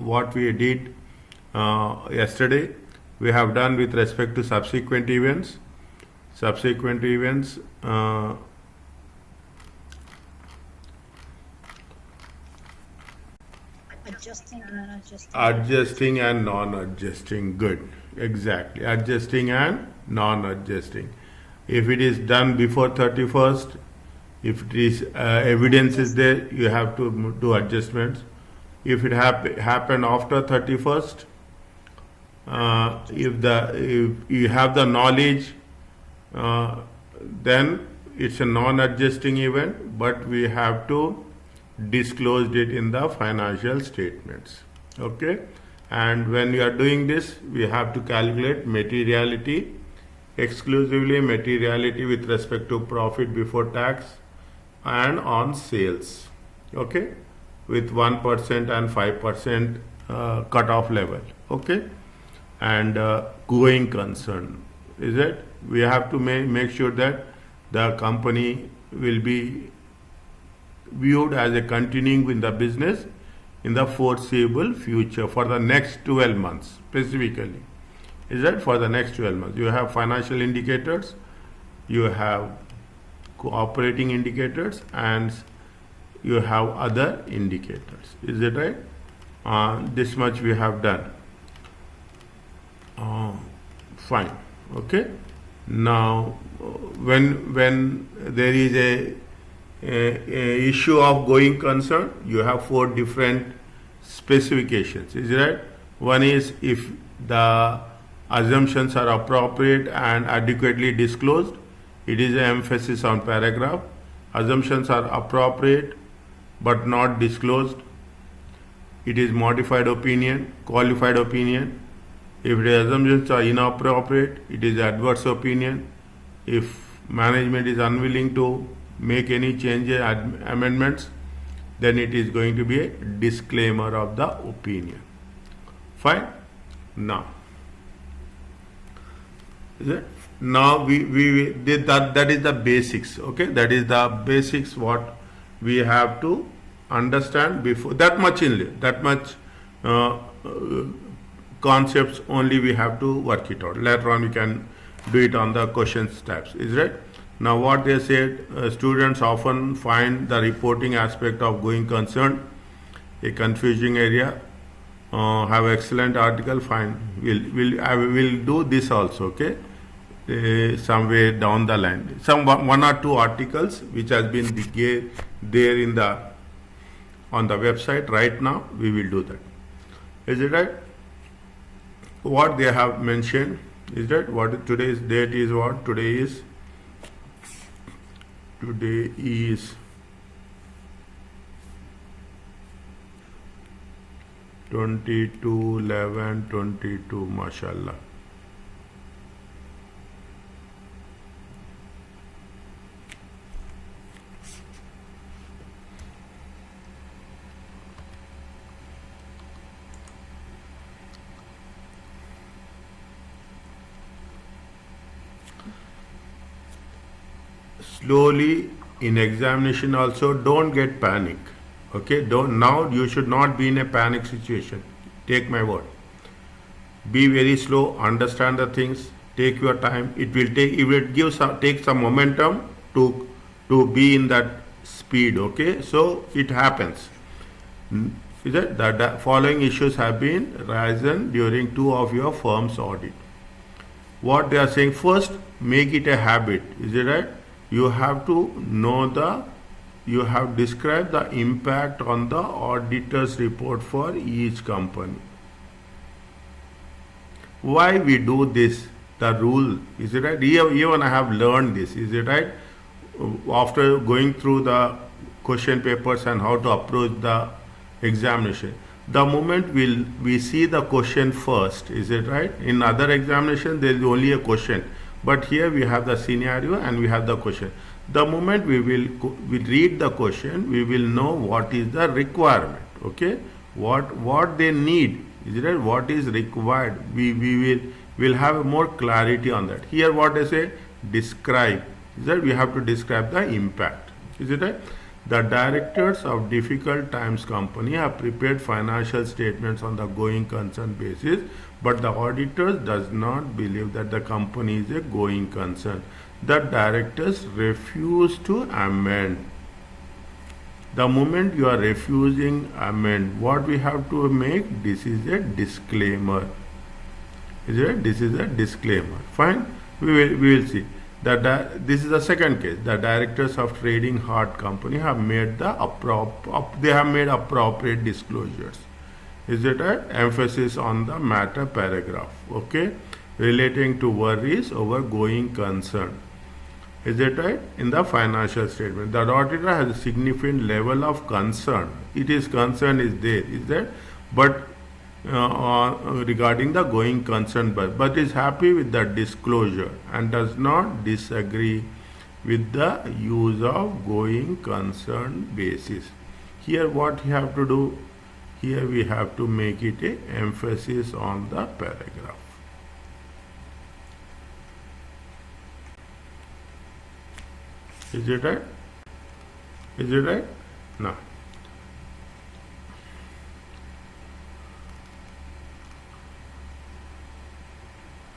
what we did yesterday. We have done with respect to subsequent events. Subsequent events. Adjusting and non-adjusting. Adjusting and non-adjusting. Good. Exactly. Adjusting and non-adjusting. If it is done before 31st, if it is evidence is there, you have to do adjustments. If it happened after 31st, if you have the knowledge, then it's a non-adjusting event, but we have to disclose it in the financial statements. Okay, and when we are doing this, we have to calculate materiality, exclusively materiality with respect to profit before tax and on sales. Okay, with 1% and 5% cutoff level. Okay, and going concern, is it? We have to make sure that the company will be viewed as a continuing in the business in the foreseeable future for the next 12 months specifically. Is that for the next 12 months? You have financial indicators, you have operating indicators, and you have other indicators. Is it right? This much we have done. Fine. Okay. Now, when there is a issue of going concern, you have 4 different specifications. Is it right? One is if the assumptions are appropriate and adequately disclosed. It is an emphasis on paragraph. Assumptions are appropriate but not disclosed. It is modified opinion, qualified opinion. If the assumptions are inappropriate, it is adverse opinion. If management is unwilling to make any changes, amendments, then it is going to be a disclaimer of the opinion. Fine. Now, is it? Now we did that. That is the basics. Okay, that is the basics. What we have to understand before that much that much concepts only we have to work it out. Later on we can do it on the questions types. Is right? Now what they said, students often find the reporting aspect of going concern a confusing area. Have excellent article. Fine. I will do this also. Okay. Somewhere down the line, one or two articles which has been there in the on the website right now. We will do that. Is it right? What they have mentioned is that what today's date is. What today is 22/11/22. Mashallah. Slowly in examination also, don't get panic. Okay, now you should not be in a panic situation. Take my word. Be very slow, understand the things, take your time. It will take some momentum to be in that speed. Okay, so it happens. Is it that the following issues have been risen during 2 of your firm's audit? What they are saying, first, make it a habit. Is it right? You have to know you have described the impact on the auditor's report for each company. Why we do this? The rule, is it right? Even I have learned this, is it right? After going through the question papers and how to approach the examination. The moment we see the question first, is it right? In other examinations, there is only a question. But here we have the scenario and we have the question. The moment we read the question, we will know what is the requirement. Okay, what they need, is it right? What is required? We will have more clarity on that. Here, what I say, describe. Is that we have to describe the impact. Is it right? The directors of difficult times company have prepared financial statements on the going concern basis, but the auditors does not believe that the company is a going concern. The directors refuse to amend. The moment you are refusing amend, what we have to make? This is a disclaimer. Is it? This is a disclaimer. Fine. We will see. This is the second case. The directors of trading hard company have made appropriate disclosures. Is it an emphasis on the matter paragraph? Okay, relating to worries over going concern. Is it right? In the financial statement, the auditor has a significant level of concern. It is concern is there. Is that? But regarding the going concern, but is happy with the disclosure and does not disagree with the use of going concern basis. Here what you have to do? Here we have to make it a emphasis on the paragraph. Is it right? Is it right? No.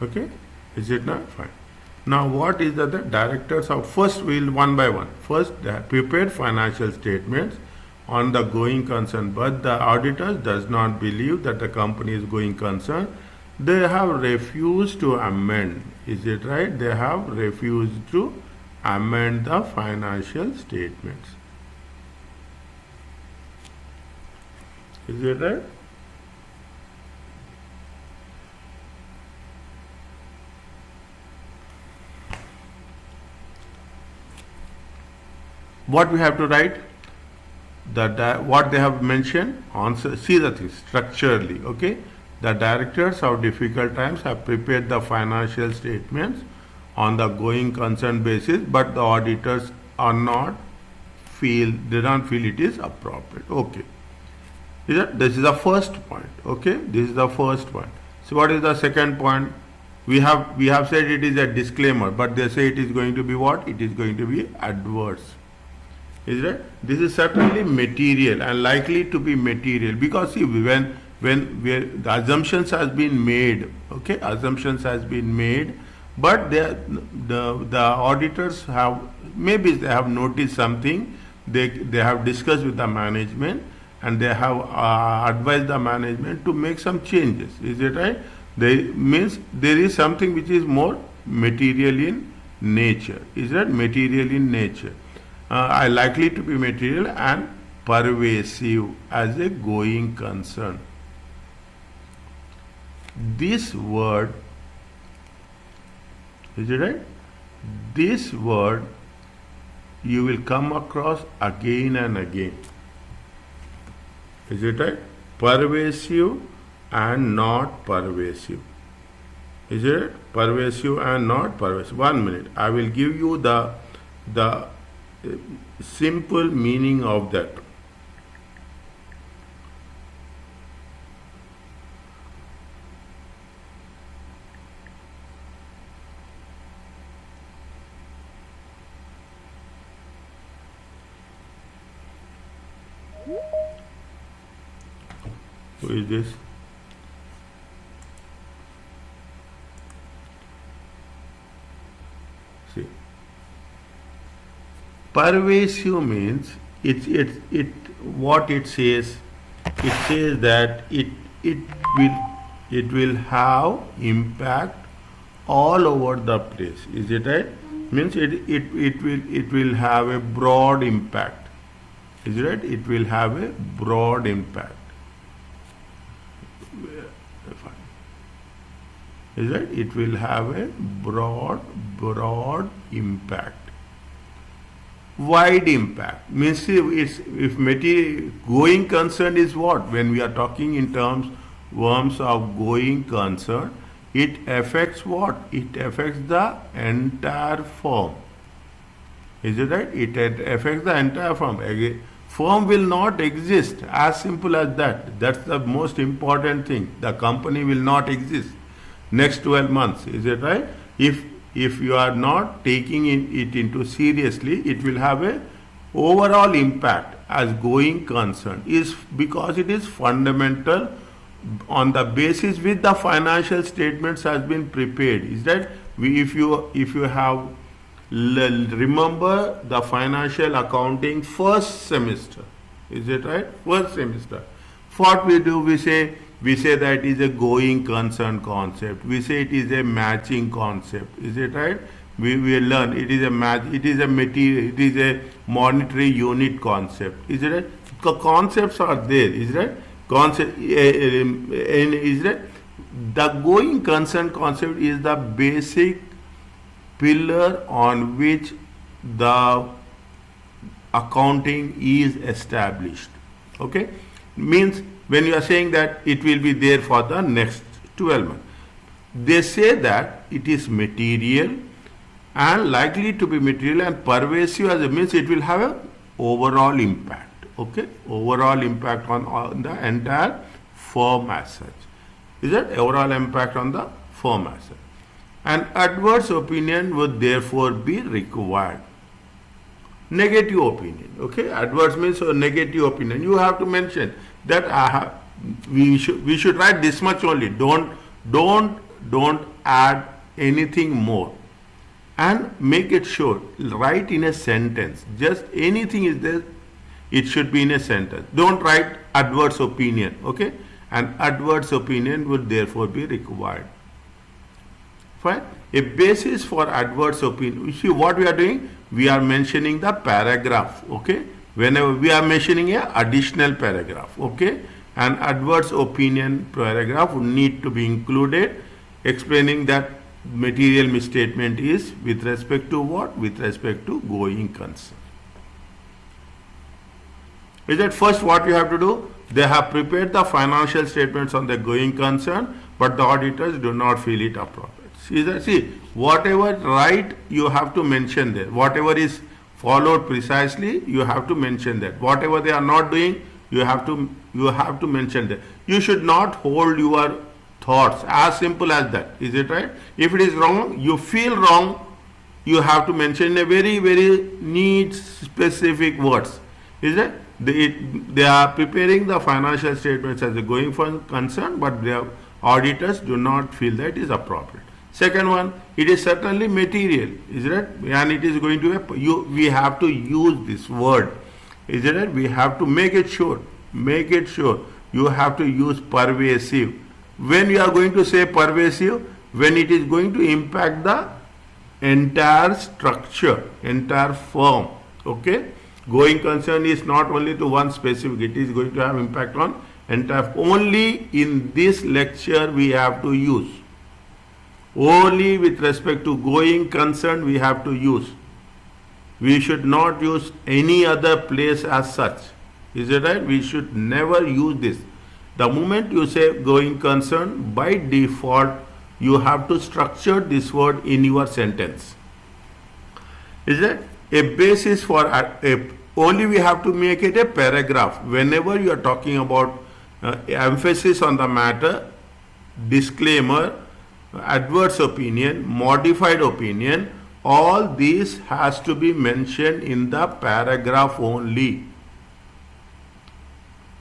Okay, is it not? Fine. Now what is the directors of, first we'll one by one. First, they have prepared financial statements on the going concern, but the auditors does not believe that the company is going concern. They have refused to amend. Is it right? They have refused to amend the financial statements. Is it right? What we have to write? What they have mentioned, answer, see the things structurally. Okay, the directors of difficult times have prepared the financial statements on the going concern basis, but the auditors are not they don't feel it is appropriate. Okay, this is the first point. Okay, this is the first point. So what is the second point? We have said it is a disclaimer, but they say it is going to be what? It is going to be adverse. Is that? This is certainly material and likely to be material, because see, when the assumptions has been made, okay, assumptions has been made, but the auditors have, maybe they have noticed something, they have discussed with the management, and they have advised the management to make some changes. Is it right? Means there is something which is more material in nature. Is that material in nature? Are likely to be material and pervasive as a going concern. This word, is it right? This word you will come across again and again. Is it right? Pervasive and not pervasive. Is it? Pervasive and not pervasive. 1 minute. I will give you the simple meaning of that. Who is this? See. Pervasive means what it says. It says that it will have impact all over the place. Is it right? Means it will have a broad impact. Is it right? It will have a broad impact. Is right? It will have a broad impact. Wide impact means if material going concern is what? When we are talking in terms of going concern, it affects what? It affects the entire firm. Is it right? It affects the entire firm. Firm will not exist, as simple as that. That's the most important thing. The company will not exist next 12 months. Is it right? If you are not taking it into seriously, it will have a overall impact as going concern is because it is fundamental on the basis which the financial statements has been prepared. Is that if you have remember the financial accounting first semester, is it right? First semester. What we do, we say that it is a going concern concept. We say it is a matching concept. Is it right? We learn it is a match. It is a material. It is a monetary unit concept. Is it right? The concepts are there. Is it right? Concept is that the going concern concept is the basic pillar on which the accounting is established. Okay, means when you are saying that it will be there for the next 12 months, they say that it is material and likely to be material and pervasive, as it means it will have a overall impact. Okay, overall impact on the entire firm as such. Is that overall impact on the firm as such? An adverse opinion would therefore be required. Negative opinion. Okay, adverse means a negative opinion. You have to mention that we should write this much only. Don't add anything more, and make it short. Write in a sentence. Just anything is there. It should be in a sentence. Don't write adverse opinion. Okay, an adverse opinion would therefore be required. Fine. A basis for adverse opinion. You see what we are doing? We are mentioning the paragraph. Okay. Whenever we are mentioning a additional paragraph. Okay. An adverse opinion paragraph would need to be included, explaining that material misstatement is with respect to what? With respect to going concern. Is that first what you have to do? They have prepared the financial statements on the going concern, but the auditors do not feel it appropriate. See, whatever right you have to mention there. Whatever is followed precisely, you have to mention that. Whatever they are not doing, you have to mention that. You should not hold your thoughts. As simple as that. Is it right? If it is wrong, you feel wrong, you have to mention a very, very neat, specific words. Is it? They are preparing the financial statements as a going concern, but their auditors do not feel that is appropriate. Second one, it is certainly material, is it right? And it is going to be, we have to use this word, is it right? We have to make it sure. Make it sure. You have to use pervasive. When you are going to say pervasive, when it is going to impact the entire structure, entire firm. Okay? Going concern is not only to one specific, it is going to have impact on entire. Only in this lecture we have to use. Only with respect to going concern we have to use. We should not use any other place as such. Is it right? We should never use this. The moment you say going concern, by default you have to structure this word in your sentence. Is it? A basis for only we have to make it a paragraph. Whenever you are talking about emphasis on the matter, disclaimer, adverse opinion, modified opinion, all these has to be mentioned in the paragraph only.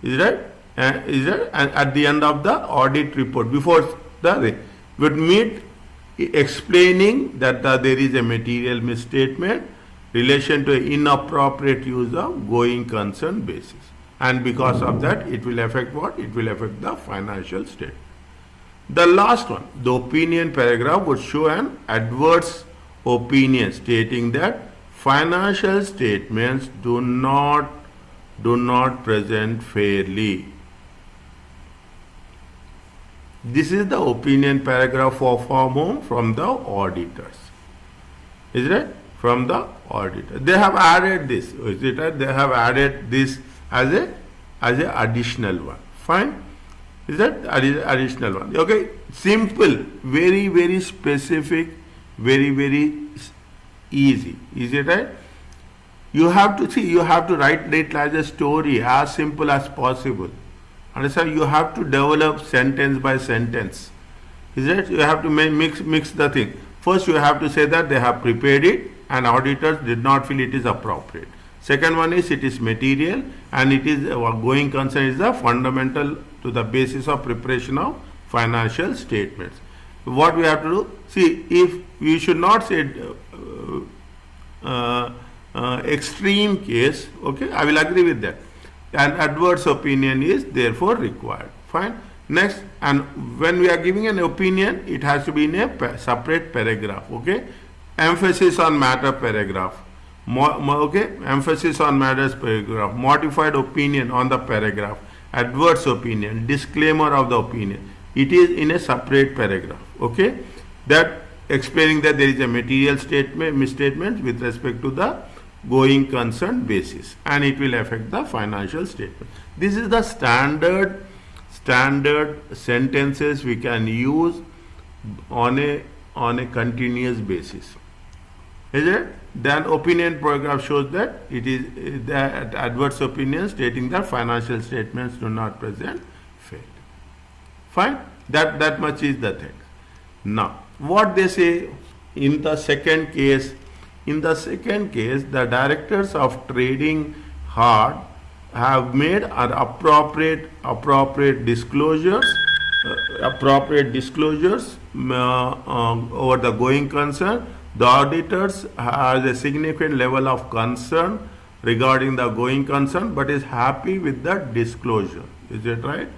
Is that? Is that? And at the end of the audit report, before the would meet explaining that there is a material misstatement relation to inappropriate use of going concern basis, and because of that it will affect what? It will affect the financial statement. The last one, the opinion paragraph, would show an adverse opinion stating that financial statements do not present fairly. This is the opinion paragraph from the auditors. Is it? From the auditor. They have added this. Is it right? They have added this as a additional one. Fine. Is that additional one? Okay. Simple. Very, very specific. Very, very easy. Is it right? You have to see. You have to write it as a story, as simple as possible. Understand? You have to develop sentence by sentence. Is it? You have to mix the thing. First, you have to say that they have prepared it, and auditors did not feel it is appropriate. Second one is it is material, and it is going concern is the fundamental to the basis of preparation of financial statements. What we have to do, see, if we should not say extreme case, okay, I will agree with that. An adverse opinion is therefore required. Fine. Next, and when we are giving an opinion, it has to be in a separate paragraph. Okay, emphasis on matter paragraph. Okay, emphasis on matters paragraph. Modified opinion on the paragraph. Adverse opinion. Disclaimer of the opinion. It is in a separate paragraph. Okay, that explaining that there is a material statement, misstatement with respect to the going concern basis, and it will affect the financial statement. This is the standard sentences we can use on a continuous basis. Is it? Then opinion paragraph shows that it is that adverse opinion stating that financial statements do not present failed. Fine. That much is the thing. Now, what they say in the second case. In the second case, the directors of trading hard have made an appropriate disclosures over the going concern. The auditors has a significant level of concern regarding the going concern, but is happy with the disclosure. Is it right?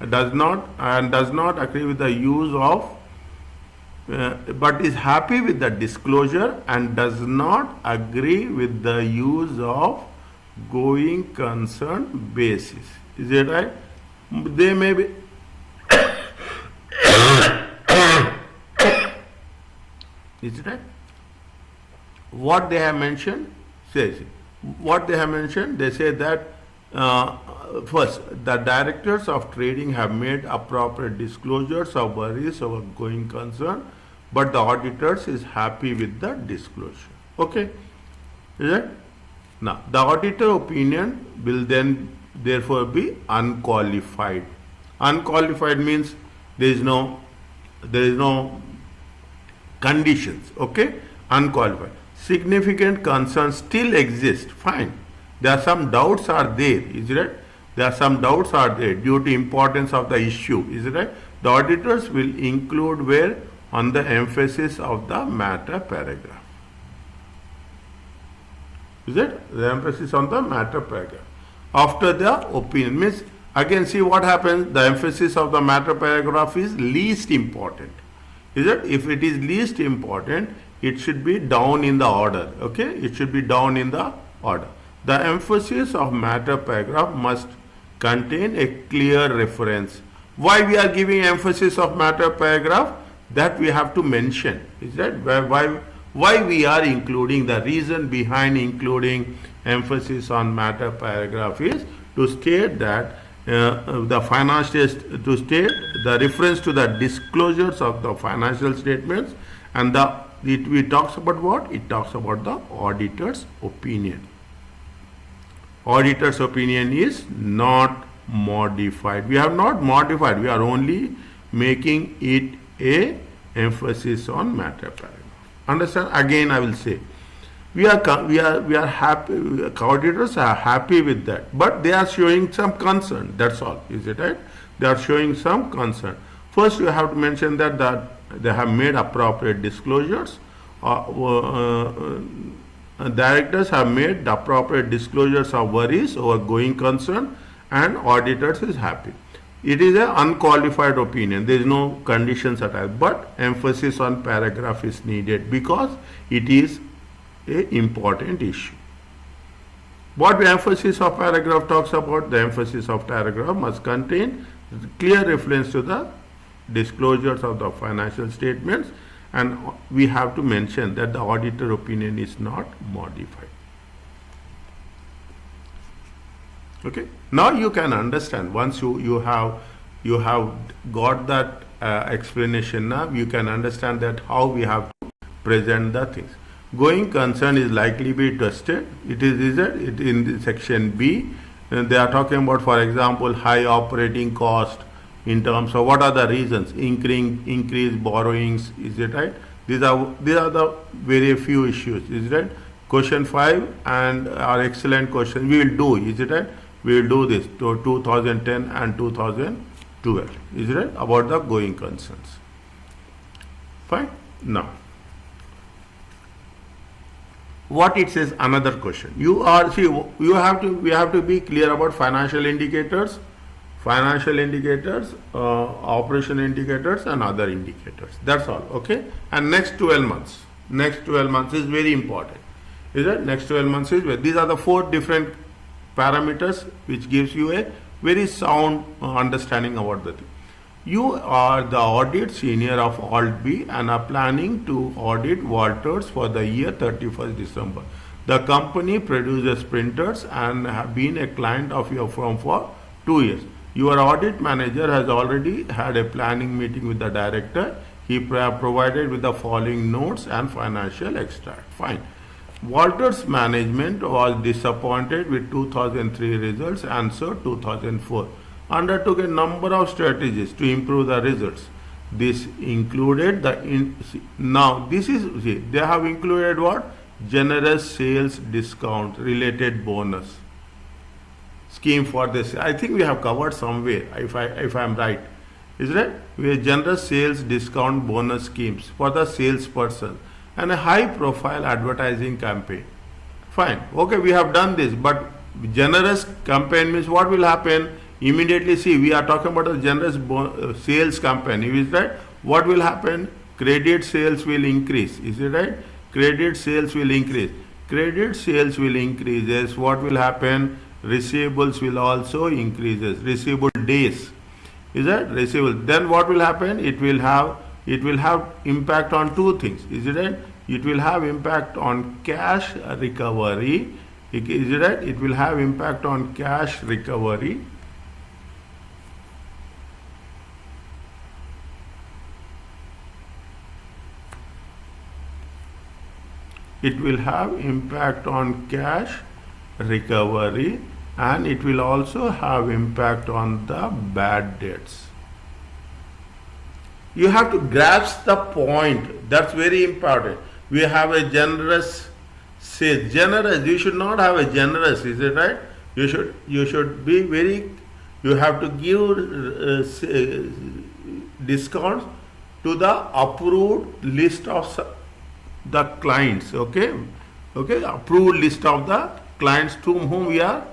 Does not agree with the use of. But is happy with the disclosure and does not agree with the use of going concern basis. Is it right? They may be. Is it right? What they have mentioned says what they have mentioned. They say that first, the directors of trading have made appropriate disclosures of worries of going concern, but the auditors is happy with the disclosure. Okay, is it? Now, the auditor opinion will then therefore be unqualified. Unqualified means there is no conditions. Okay, unqualified. Significant concerns still exist. Fine. There are some doubts are there, is it right? There are some doubts are there due to importance of the issue, is it right? The auditors will include where on the emphasis of the matter paragraph. Is it? The emphasis on the matter paragraph. After the opinion means again see what happens. The emphasis of the matter paragraph is least important. Is it? If it is least important, it should be down in the order. Okay, it should be down in the order. The emphasis of matter paragraph must contain a clear reference. Why we are giving emphasis of matter paragraph? That we have to mention. Is that why we are including? The reason behind including emphasis on matter paragraph is to state that the reference to the disclosures of the financial statements, and it talks about what? It talks about the auditor's opinion. Auditor's opinion is not modified. We have not modified. We are only making it a emphasis on matter paragraph. Understand? Again, I will say we are happy. Auditors are happy with that, but they are showing some concern. That's all. Is it right? They are showing some concern. First, you have to mention that they have made appropriate disclosures. Directors have made the appropriate disclosures of worries over going concern, and auditors is happy. It is an unqualified opinion. There is no conditions at all, but emphasis on paragraph is needed because it is an important issue. What the emphasis of paragraph talks about? The emphasis of paragraph must contain clear reference to the disclosures of the financial statements, and we have to mention that the auditor opinion is not modified. Okay. Now you can understand. Once you have got that explanation, now you can understand that how we have to present the things. Going concern is likely to be tested. It is in section B. They are talking about, for example, high operating cost in terms of what are the reasons? Increased borrowings. Is it right? These are the very few issues. Is it right? question 5 and our excellent question we will do, is it right? We will do this to 2010 and 2012, is it right, about the going concerns. Fine. Now what it says, another question, we have to be clear about financial indicators, operation indicators and other indicators, that's all. Okay, and next 12 months is very important, is it? Next 12 months is where these are the 4 different parameters which gives you a very sound understanding about the thing. You are the audit senior of Alt B and are planning to audit Walters for the year 31st December. The company produces printers and have been a client of your firm for 2 years. Your audit manager has already had a planning meeting with the director. He provided with the following notes and financial extract. Fine. Walters management was disappointed with 2003 results and so 2004. Undertook a number of strategies to improve the results. This included they have included what? Generous sales discount related bonus scheme for this. I think we have covered somewhere, if I am right. Is it right? We have generous sales discount bonus schemes for the salesperson and a high profile advertising campaign. Fine. Okay, we have done this, but generous campaign means what will happen? Immediately, see, we are talking about a generous sales campaign, is it right? What will happen? Credit sales will increase, is it right? Credit sales will increase. Credit sales will increase. Yes, what will happen? Receivables will also increase. Receivable days, is that receivable? Then what will happen? It will have impact on 2 things, is it right? It will have impact on cash recovery, is it right? It will have impact on cash recovery. It will have impact on cash recovery and it will also have impact on the bad debts. You have to grasp the point. That's very important. We have a generous sales. Generous. You should not have a generous. Is it right? You should be very. You have to give discounts to the approved list of the clients. Okay. Okay. Approved list of the clients to whom we are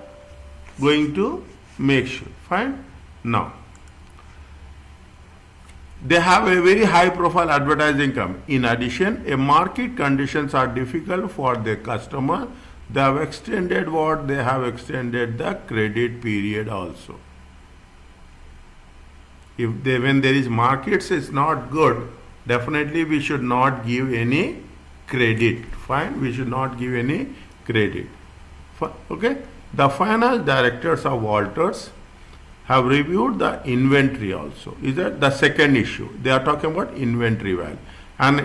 going to make sure. Fine. Now. They have a very high profile advertising campaign. In addition, market conditions are difficult for their customer. They have extended what? They have extended the credit period also. When there is markets is not good, definitely we should not give any credit. Fine, we should not give any credit. Okay, the finance directors of Walters have reviewed the inventory also. Is that the second issue? They are talking about inventory value and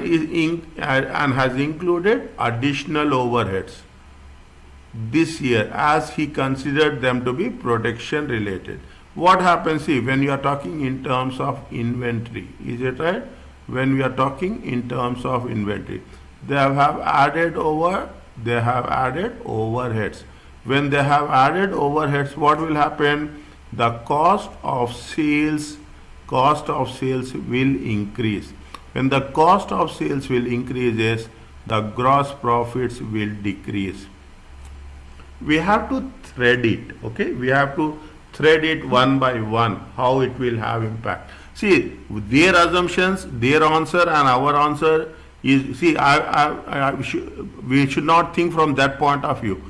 has included additional overheads this year as he considered them to be protection related. What happens? See, when you are talking in terms of inventory, is it right? When we are talking in terms of inventory, they have added overheads. When they have added overheads, what will happen? The cost of sales will increase. When the cost of sales will increase, the gross profits will decrease. We have to thread it. Okay, we have to thread it one by one. How it will have impact. See, their assumptions, their answer, and our answer is. See, we should not think from that point of view.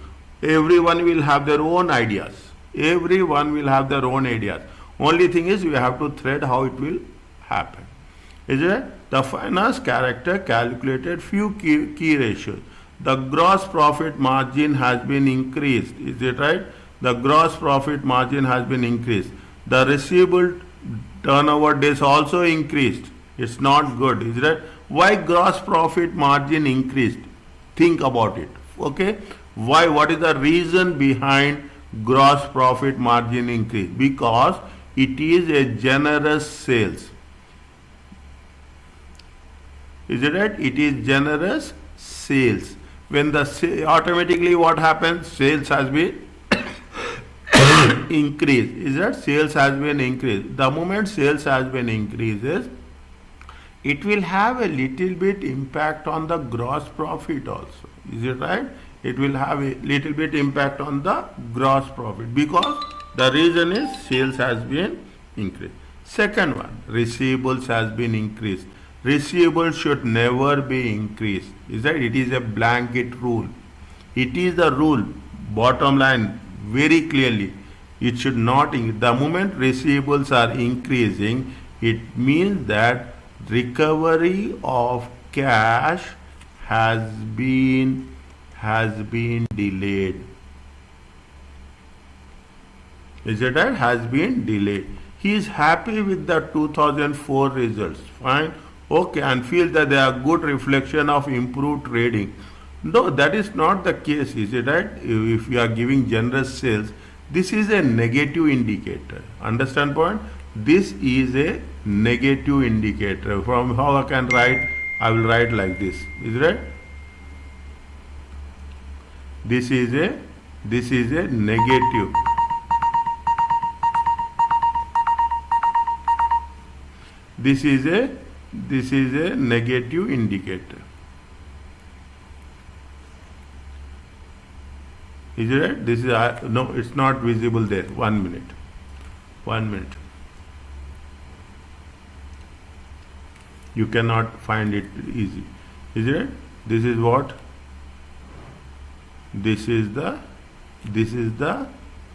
Everyone will have their own ideas. Everyone will have their own ideas. Only thing is we have to thread how it will happen. Is it? The finance character calculated few key ratios. The gross profit margin has been increased. Is it right? The gross profit margin has been increased. The receivable turnover days also increased. It's not good. Is it right? Why gross profit margin increased? Think about it. Okay? Why? What is the reason behind gross profit margin increase? Because it is a generous sales. Is it right? It is generous sales. when the automatically what happens, sales has been increased. Is that sales has been increased? The moment sales has been increases, it will have a little bit impact on the gross profit also. Is it right? It will have a little bit impact on the gross profit because the reason is sales has been increased. Second one, receivables has been increased. Receivables should never be increased. Is that? It is a blanket rule. It is the rule. Bottom line, very clearly, it should not. The moment receivables are increasing, it means that recovery of cash has been delayed. Is it right? Has been delayed. He is happy with the 2004 results. Fine. Okay, and feel that they are good reflection of improved trading. No, that is not the case. Is it right? If you are giving generous sales, this is a negative indicator. Understand point? This is a negative indicator. From how I can write, I will write like this. Is it right? This is a negative. This is a negative indicator. Is it right? This is no, it's not visible there. 1 minute. 1 minute. You cannot find it easy. Is it right? This is what? This is the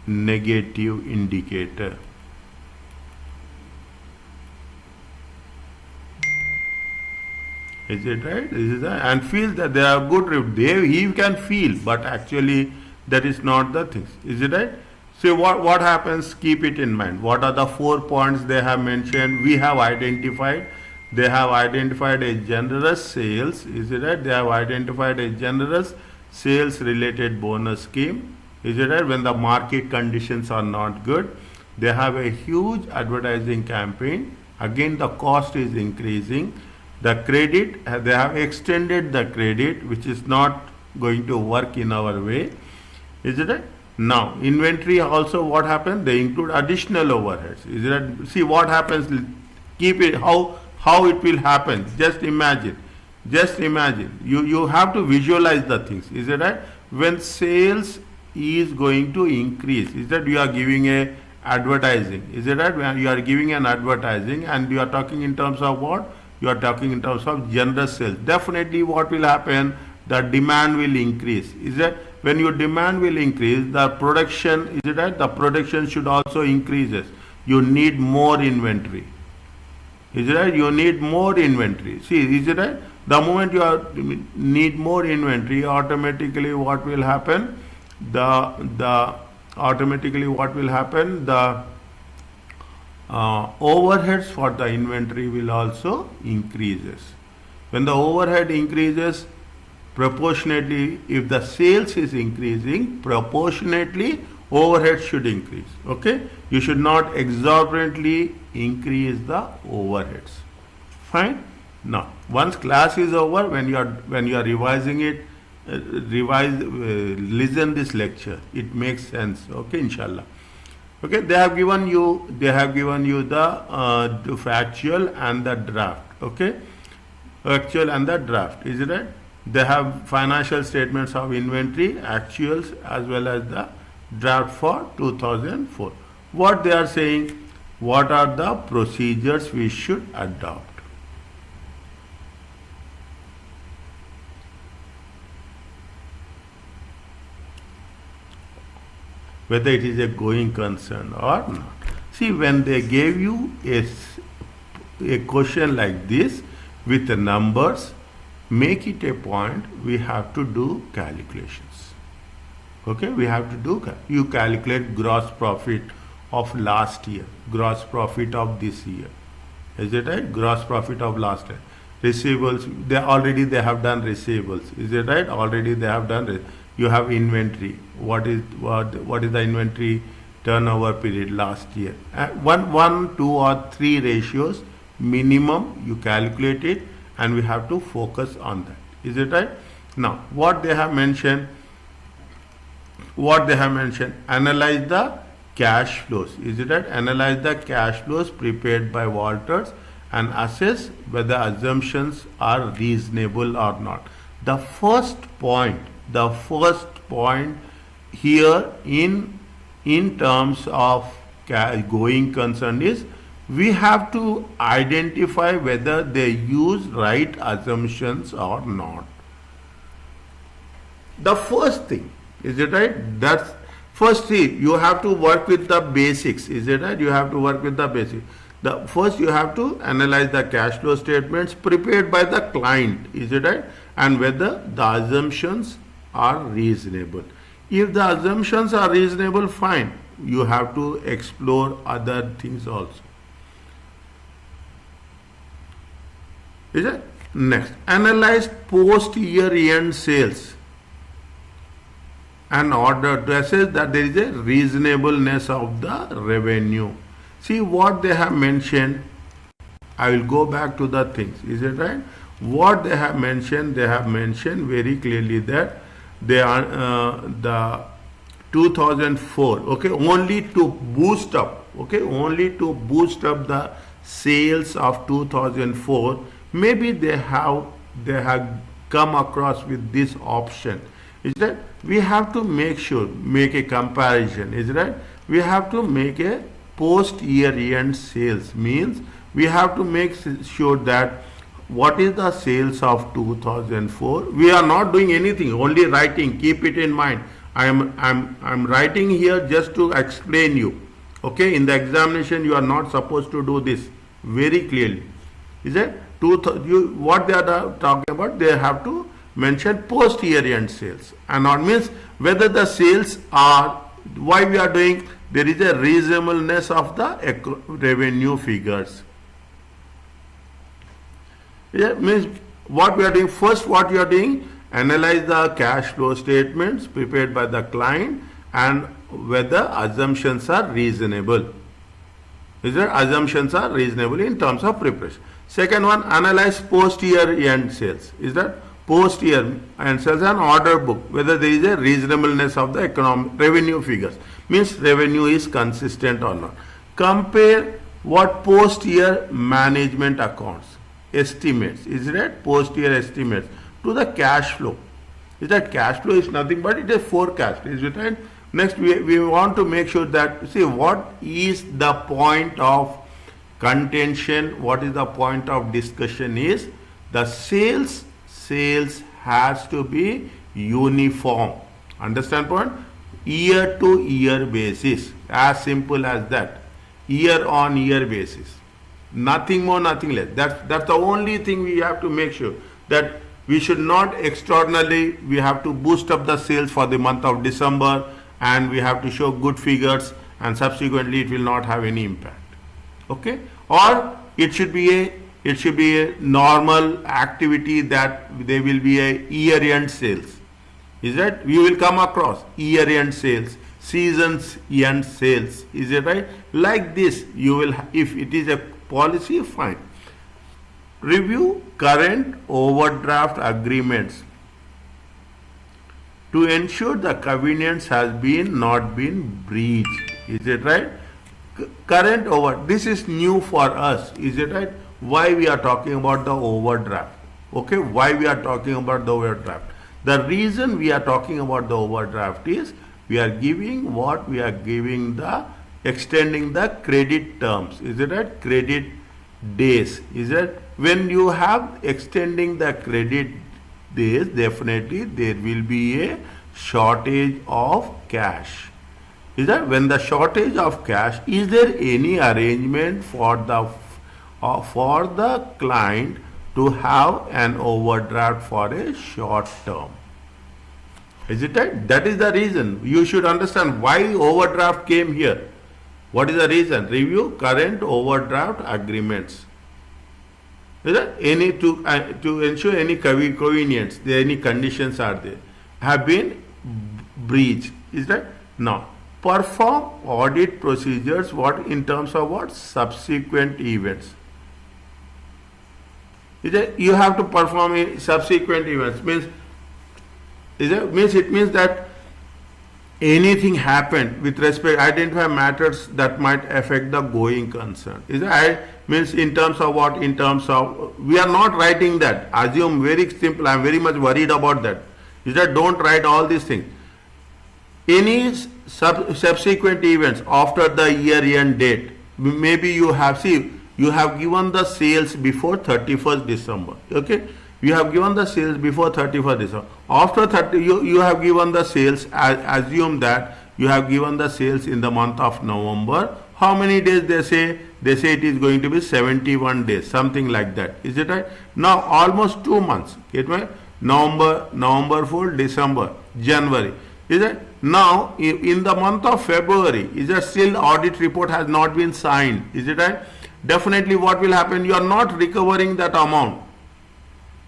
negative indicator. Is it right? This is and feels that they are good. He can feel, but actually that is not the thing. Is it right? So what happens? Keep it in mind. What are the 4 points they have mentioned? We have identified. They have identified a generous sales. Is it right? They have identified a generous sales related bonus scheme. Is it right? When the market conditions are not good, they have a huge advertising campaign. Again, the cost is increasing. The credit, they have extended the credit, which is not going to work in our way. Is it right? Now, inventory also what happens? They include additional overheads. Is it right? See what happens, keep it, how it will happen. Just imagine. You have to visualize the things. Is it right? When sales is going to increase, is that you are giving a advertising. Is it right? When you are giving an advertising and you are talking in terms of what? You are talking in terms of generous sales. Definitely what will happen? The demand will increase. Is that when your demand will increase, the production, is it right? The production should also increases. You need more inventory. Is it right? You need more inventory. See, is it right? The moment you need more inventory, automatically what will happen? Automatically what will happen? The overheads for the inventory will also increases. When the overhead increases, proportionately, if the sales is increasing, proportionately overhead should increase. Okay, you should not exorbitantly increase the overheads. Fine. Now, once class is over, when you are revising it, listen this lecture. It makes sense. Okay, inshallah. Okay, they have given you the factual and the draft. Okay, actual and the draft. Is it right? They have financial statements of inventory, actuals as well as the draft for 2004. What they are saying? What are the procedures we should adopt? Whether it is a going concern or not. See, when they gave you a question like this with the numbers, make it a point, we have to do calculations. Okay, we have to do, you calculate gross profit of last year, gross profit of this year. Is it right? Gross profit of last year. Receivables, they have done receivables. Is it right? Already they have done. You have inventory. What is the inventory turnover period last year? 1, 2 or 3 ratios minimum you calculate it, and we have to focus on that. Is it right? Now, what they have mentioned, analyze the cash flows. Is it right? Analyze the cash flows prepared by Walters and assess whether assumptions are reasonable or not. The first point here in terms of going concern is we have to identify whether they use right assumptions or not. The first thing, is it right? That's first thing, you have to work with the basics, is it right? You have to work with the basics. The first you have to analyze the cash flow statements prepared by the client, is it right? And whether the assumptions are reasonable. If the assumptions are reasonable, fine. You have to explore other things also. Is it? Next, analyze post year end sales and order to assess that there is a reasonableness of the revenue. See what they have mentioned. I will go back to the things. Is it right? What they have mentioned very clearly that they are the 2004. Okay, only to boost up. Okay, only to boost up the sales of 2004. Maybe they have come across with this option. Is that we have to make a comparison, is right? We have to make a post year end sales, means we have to make sure that what is the sales of 2004. We are not doing anything, only writing, keep it in mind. I'm writing here just to explain you. Okay, in the examination you are not supposed to do this very clearly. Is it? What they are talking about, they have to mention post year end sales, and not means whether the sales are, why we are doing, there is a reasonableness of the revenue figures. Yeah, means what we are doing, first what you are doing, analyze the cash flow statements prepared by the client and whether assumptions are reasonable. Is there assumptions are reasonable in terms of preparation. Second one, analyze post year end sales. Is that post year and sales and order book, whether there is a reasonableness of the economic revenue figures, means revenue is consistent or not. Compare what post year management accounts estimates, is that post year estimates to the cash flow. Is that cash flow is nothing but it is forecast, is it right? Next we want to make sure that, see what is the point of contention, what is the point of discussion is the sales has to be uniform. Understand point? Year to year basis, as simple as that. Year on year basis, nothing more, nothing less. That's the only thing we have to make sure, that we should not externally, we have to boost up the sales for the month of December and we have to show good figures and subsequently it will not have any impact. Okay, or it should be a normal activity that there will be a year end sales. Is that we will come across year end sales, seasons end sales. Is it right? Like this you will, if it is a policy, fine. Review current overdraft agreements to ensure the covenants has not been breached. Is it right? Current over, this is new for us. Is it right? Why we are talking about the overdraft? Okay, why we are talking about the overdraft? The reason we are talking about the overdraft is we are giving what we are giving, the extending the credit terms. Is it right? Credit days. Is it? When you have extending the credit days, definitely there will be a shortage of cash. Is that when the shortage of cash, is there any arrangement for the client to have an overdraft for a short term? Is it right? That is the reason. You should understand why overdraft came here. What is the reason? Review current overdraft agreements. Is that any to ensure any convenience, any conditions are there, have been breached. Is that? Now, perform audit procedures, what in terms of what? Subsequent events. Is that you have to perform subsequent events, means it means that anything happened with respect identify matters that might affect the going concern. Means in terms of what? In terms of we are not writing that. Assume very simple. I am very much worried about that. Is that don't write all these things. Any subsequent events after the year end date. Maybe you have given the sales before 31st December. Okay. You have given the sales before 31st December. After 30, you have given the sales, assume that you have given the sales in the month of November. How many days they say? They say it is going to be 71 days, something like that. Is it right? Now almost 2 months. Get me? November full, December, January. Is it? Now in the month of February, is it still audit report has not been signed? Is it right? Definitely what will happen? You are not recovering that amount.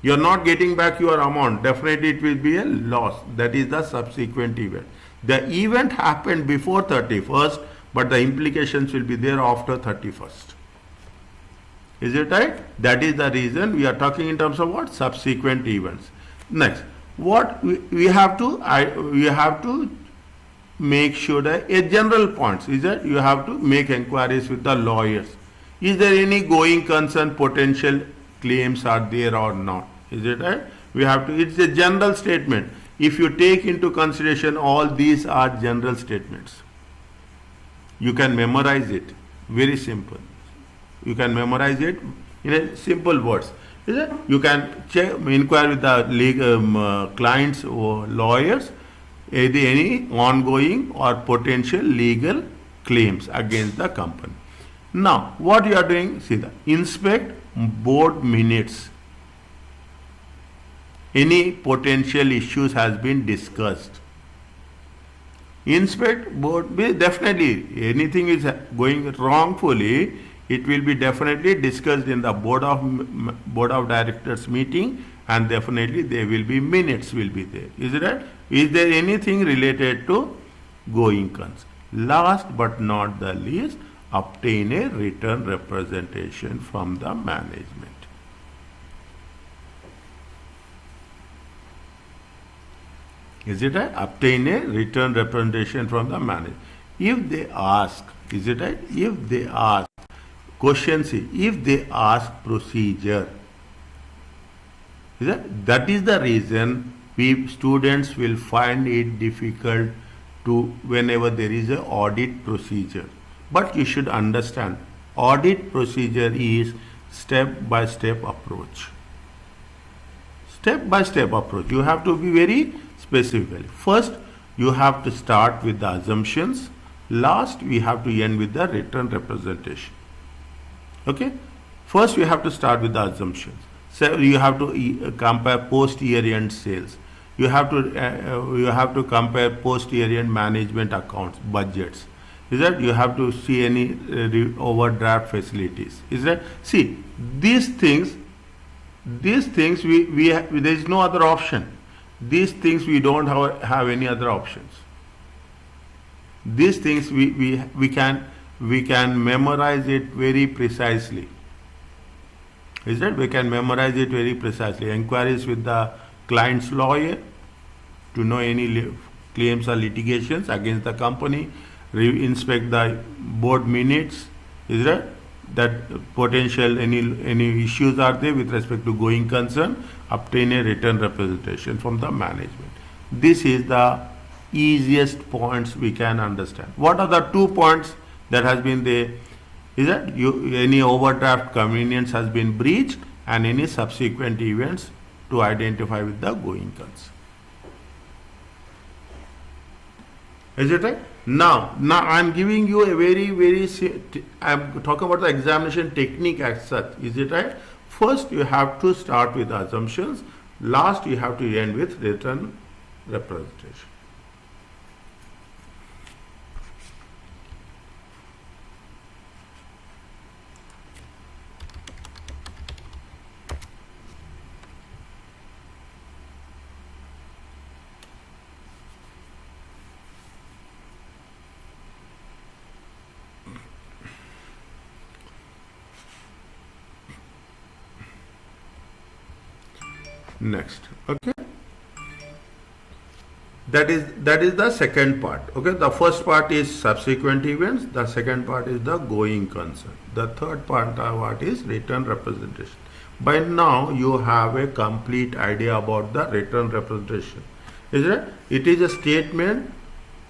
You are not getting back your amount. Definitely it will be a loss. That is the subsequent event. The event happened before 31st, but the implications will be there after 31st. Is it right? That is the reason we are talking in terms of what? Subsequent events. Next, what we have to make sure that a general points is that you have to make inquiries with the lawyers. Is there any going concern potential claims are there or not? Is it right? We have to, it's a general statement. If you take into consideration all these are general statements. You can memorize it. Very simple. You can memorize it in a simple words. Is it? You can inquire with the legal clients or lawyers any ongoing or potential legal claims against the company. Now, what you are doing? See the inspect board minutes. Any potential issues has been discussed. Inspect board, definitely anything is going wrongfully, it will be definitely discussed in the board of directors meeting, and definitely there will be minutes will be there. Is it right? Is there anything related to going concern? Last but not the least, obtain a written representation from the management. Is it right? Obtain a written representation from the manager. If they ask, is it right? If they ask, question C, if they ask procedure, that is the reason we students will find it difficult to whenever there is an audit procedure. But you should understand, audit procedure is step-by-step approach. Step-by-step approach. You have to be very specifically. First, you have to start with the assumptions. Last, we have to end with the written representation. Okay? First, we have to start with the assumptions. So you have to compare post-year end sales. You have to compare post-year end management accounts, budgets. Is that you have to see any overdraft facilities. Is that see these things we there is no other option. These things we don't have any other options. These things we can memorize it very precisely. Is that we can memorize it very precisely. Inquiries with the client's lawyer to know any claims or litigations against the company. Inspect the board minutes. Is that potential any issues are there with respect to going concern? Obtain a written representation from the management. This is the easiest points we can understand. What are the 2 points that has been there? Is that any overdraft convenience has been breached and any subsequent events to identify with the going concern. Is it right? Now I am giving you a very I am talking about the examination technique as such. Is it right? First, you have to start with assumptions. Last, you have to end with written representation. Next, okay. That is the second part. Okay, the first part is subsequent events. The second part is the going concern. The third part what is return representation. By now you have a complete idea about the return representation. Is it? It is a statement.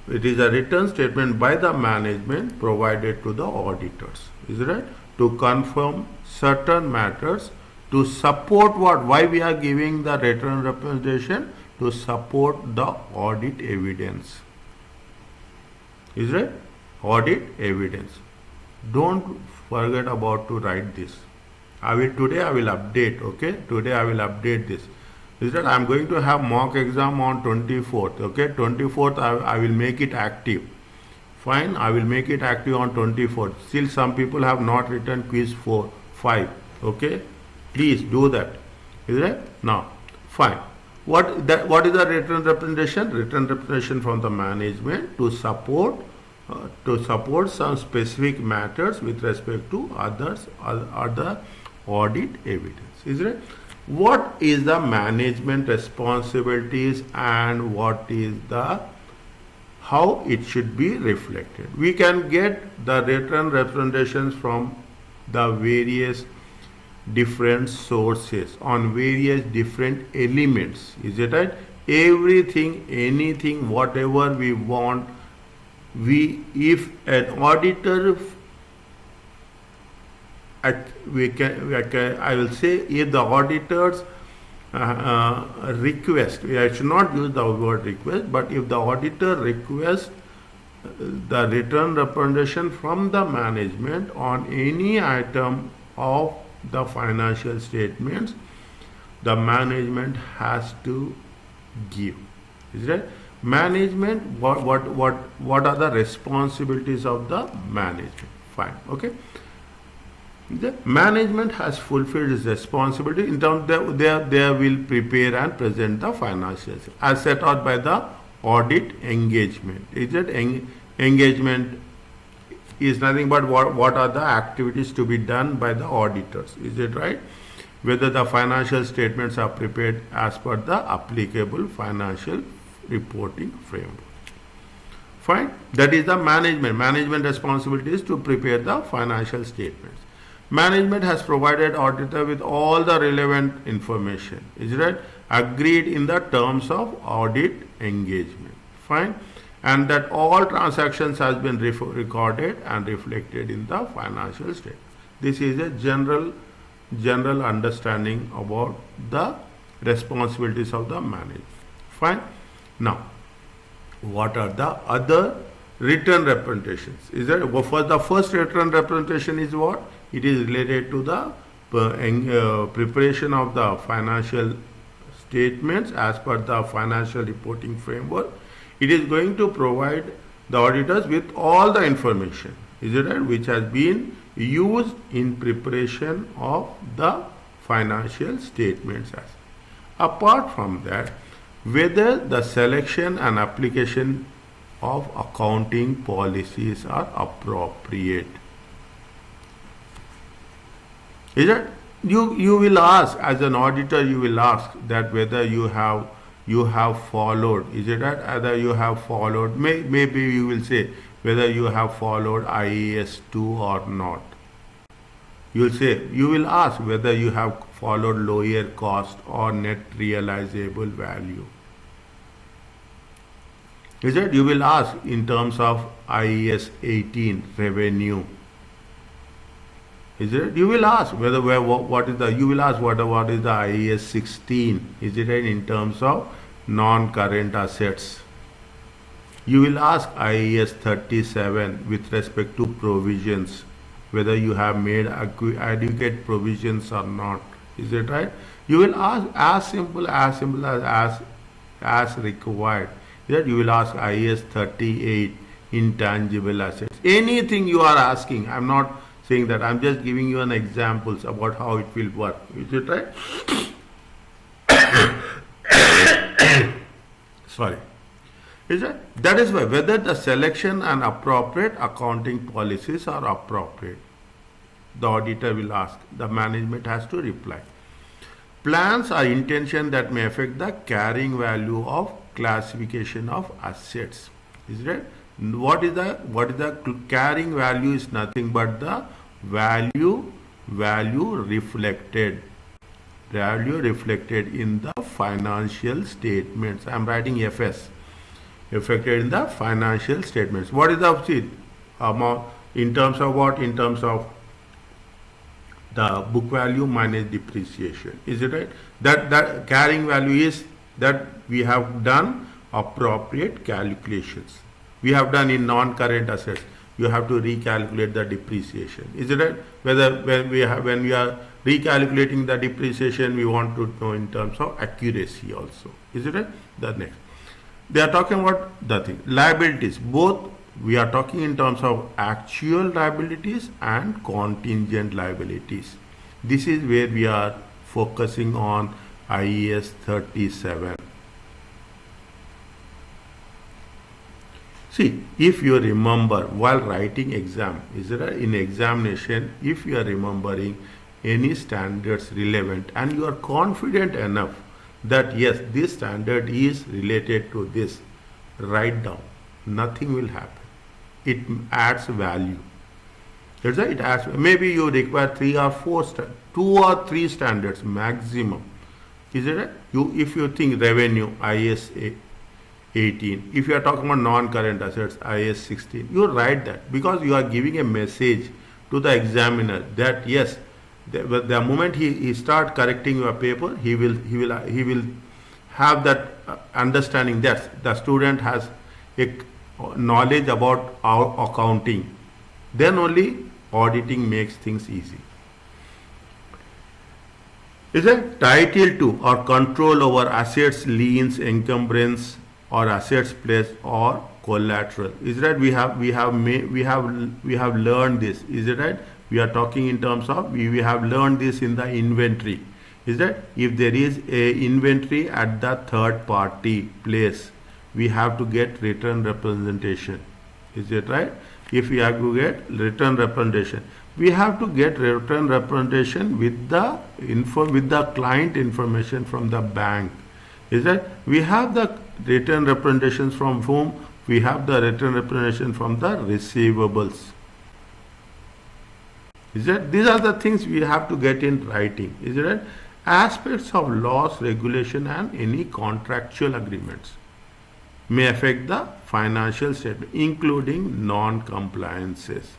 It is a written statement by the management provided to the auditors. Is it right? To confirm certain matters, to support what? Why we are giving the return representation? To support the audit evidence. Is it? Audit evidence. Don't forget about to write this. Today I will update. Okay, today I will update this. Is that I am going to have mock exam on 24th. Okay, 24th I will make it active. Fine, I will make it active on 24th. Still some people have not written quiz 4, 5. Okay, please do that. Is it? Now, fine. What is the return representation? Return representation from the management to support some specific matters with respect to other audit evidence. Is it? What is the management responsibilities and what is the how it should be reflected? We can get the return representations from the various different sources on various different elements. Is it right? Everything, anything, whatever we want, if an auditor I will say if the auditors request, I should not use the word request, but if the auditor requests the return representation from the management on any item of the financial statements, the management has to give. Is that management? What are the responsibilities of the management? Fine. Okay. The management has fulfilled its responsibility in terms that they will prepare and present the financials as set out by the audit engagement. Is that engagement is nothing but what are the activities to be done by the auditors? Is it right? Whether the financial statements are prepared as per the applicable financial reporting framework. Fine. That is the management. Management responsibility is to prepare the financial statements. Management has provided auditor with all the relevant information. Is it right? Agreed in the terms of audit engagement. Fine. And that all transactions has been recorded and reflected in the financial statement. This is a general understanding about the responsibilities of the management. Fine. Now, what are the other return representations? Is that for the first return representation is what? It is related to the preparation of the financial statements as per the financial reporting framework. It is going to provide the auditors with all the information, is it right, which has been used in preparation of the financial statements. Apart from that, whether the selection and application of accounting policies are appropriate. Is it? You will ask, as an auditor, you will ask that whether you have followed. Is it right? Either you have followed. Maybe you will say whether you have followed IAS 2 or not. You will ask whether you have followed lower cost or net realizable value. Is it? You will ask in terms of IAS 18 revenue. Is it? You will ask whether what is the IAS 16? Is it right, in terms of non-current assets? You will ask IAS 37 with respect to provisions, whether you have made adequate provisions or not. Is it right? You will ask as simple as required. That you will ask IAS 38 intangible assets. Anything you are asking, I'm not saying that, I'm just giving you an examples about how it will work. Is it right? Sorry. Is it? That is why whether the selection and appropriate accounting policies are appropriate, the auditor will ask. The management has to reply. Plans or intention that may affect the carrying value of classification of assets. Is it? What is the carrying value is nothing but the value reflected in the financial statements. I am writing FS, reflected in the financial statements. What is the amount in terms of what? In terms of the book value minus depreciation. Is it right? That carrying value is that we have done appropriate calculations. We have done in non-current assets. You have to recalculate the depreciation. Is it right? When we are recalculating the depreciation, we want to know in terms of accuracy also. Is it right? The next, they are talking about the thing liabilities. Both we are talking in terms of actual liabilities and contingent liabilities. This is where we are focusing on IAS 37. See, if you remember while writing exam, is there in examination, if you are remembering any standards relevant and you are confident enough that yes, this standard is related to this, write down. Nothing will happen. It adds value. That's why it adds. Maybe you require 3 or 4, 2 or 3 standards maximum. Is it right? If you think revenue, IS 18. If you are talking about non-current assets, IS 16. You write that because you are giving a message to the examiner that yes, the moment he start correcting your paper, he will have that understanding that the student has a knowledge about our accounting. Then only auditing makes things easy. Is it title 2 or control over assets, liens, encumbrance, or assets placed or collateral? Is that we have learned this? Is it right? We are talking in terms of we have learned this in the inventory. Is that if there is a inventory at the third party place, we have to get return representation. Is it right? If we have to get return representation, we have to get return representation with the client information from the bank. Is that we have the return representations from whom? We have the return representation from the receivables. Is that these are the things we have to get in writing? Is it right? Aspects of laws, regulation, and any contractual agreements may affect the financial statement, including non-compliances.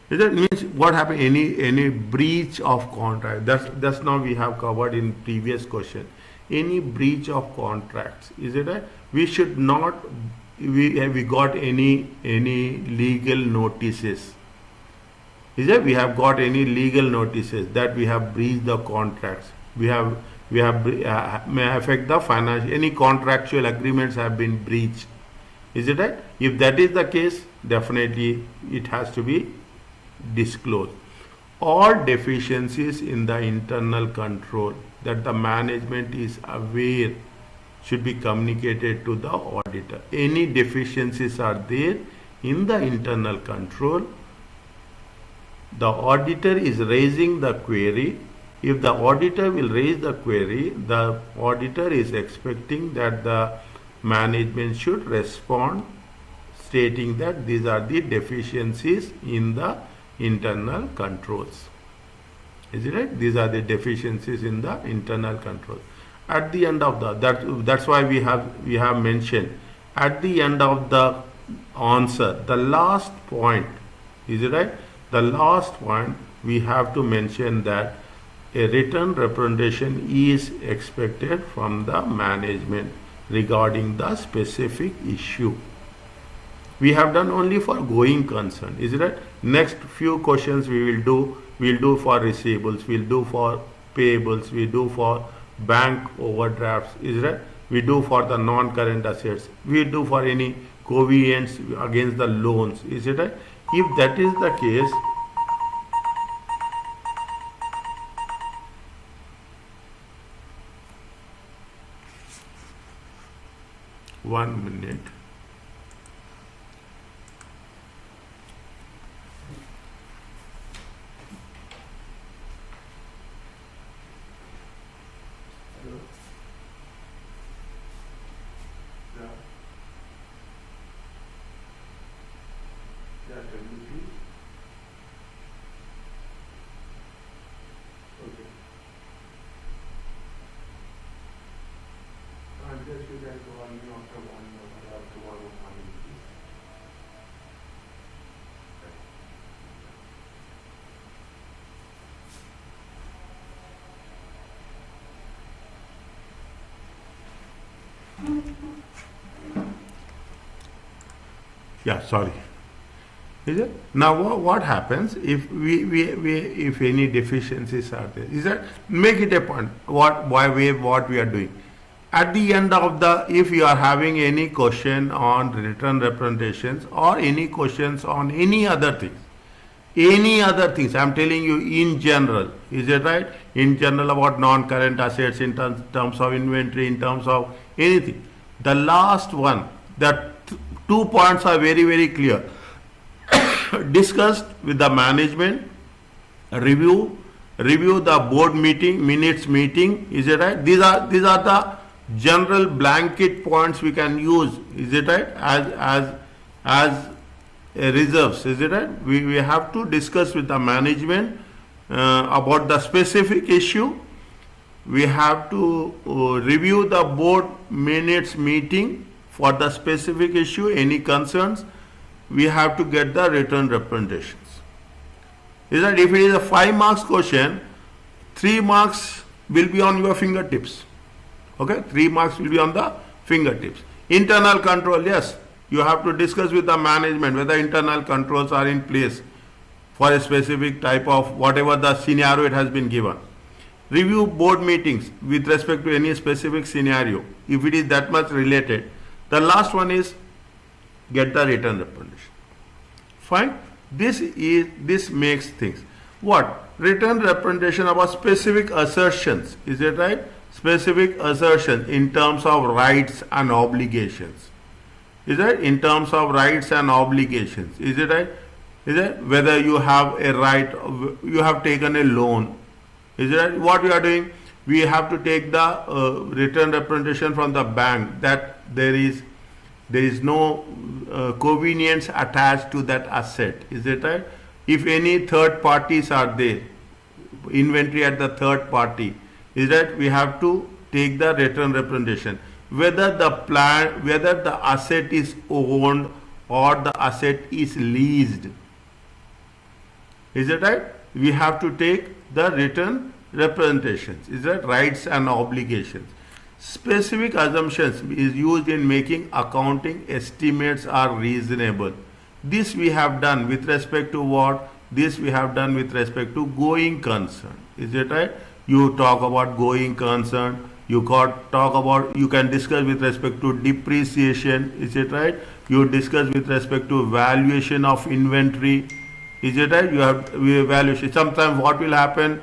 That means what happened? Any breach of contract. That's now we have covered in previous question. Any breach of contracts. Is it right? We should not. We got any legal notices. Is it? We have got any legal notices that we have breached the contracts. We have may affect the financial. Any contractual agreements have been breached. Is it right? If that is the case, definitely it has to be disclosed. All deficiencies in the internal control that the management is aware should be communicated to the auditor. Any deficiencies are there in the internal control, the auditor is raising the query. If the auditor will raise the query, the auditor is expecting that the management should respond stating that these are the deficiencies in the internal controls. Is it right? These are the deficiencies in the internal control. At the end of that's why we have mentioned at the end of the answer, the last point. Is it right? The last point we have to mention that a written representation is expected from the management regarding the specific issue. We have done only for going concern. Is it right? Next few questions we will do. We'll do for receivables. We'll do for payables. We do for bank overdrafts. Is it right? We do for the non-current assets. We do for any covenants against the loans. Is it right? If that is the case, one minute. Okay. And just you can call me after 1 hour or tomorrow morning, please. Yeah, sorry. Is it? Now what happens if we if any deficiencies are there? Is that make it a point what we are doing? At the end of the, if you are having any question on return representations or any questions on any other things, I'm telling you in general, is it right? In general about non-current assets, in terms of inventory, in terms of anything. The last one, that 2 points are very, very clear. Discussed with the management, review the board minutes meeting, is it right? These are the general blanket points we can use, is it right? As reserves, is it right? We have to discuss with the management about the specific issue. We have to review the board minutes meeting for the specific issue, any concerns. We have to get the return representations. Is that if it is a 5 marks question, 3 marks will be on your fingertips. Okay, 3 marks will be on the fingertips. Internal control, yes, you have to discuss with the management whether internal controls are in place for a specific type of whatever the scenario it has been given. Review board meetings with respect to any specific scenario, if it is that much related. The last one is get the return representation. Fine. This makes things. What? Return representation about specific assertions. Is it right? Specific assertions in terms of rights and obligations. Is it? In terms of rights and obligations. Is it right? Is it? Whether you have a right, you have taken a loan. Is it right? What we are doing? We have to take the return representation from the bank that there is no convenience attached to that asset. Is it right? If any third parties are there, inventory at the third party, is that we have to take the return representation. Whether the asset is owned or the asset is leased. Is it right? We have to take the return representations. Is that rights and obligations? Specific assumptions is used in making accounting estimates are reasonable. This we have done with respect to what? This we have done with respect to going concern. Is it right? You talk about going concern. You can discuss with respect to depreciation. Is it right? You discuss with respect to valuation of inventory. Is it right? You have valuation. Sometimes what will happen?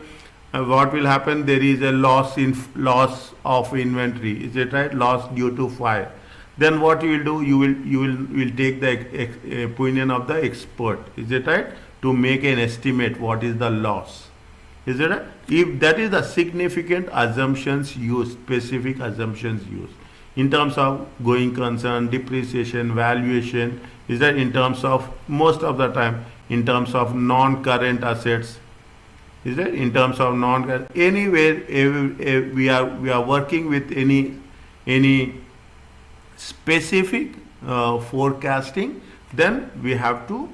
There is a loss of inventory. Is it right? Loss due to fire. Then what you will do? You will take the opinion of the expert. Is it right? To make an estimate what is the loss. Is it right? If that is the significant assumptions used, specific assumptions used in terms of going concern, depreciation, valuation. Is that in terms of most of the time in terms of non-current assets. Is that in terms of non-current, anywhere we are working with any specific forecasting, then we have to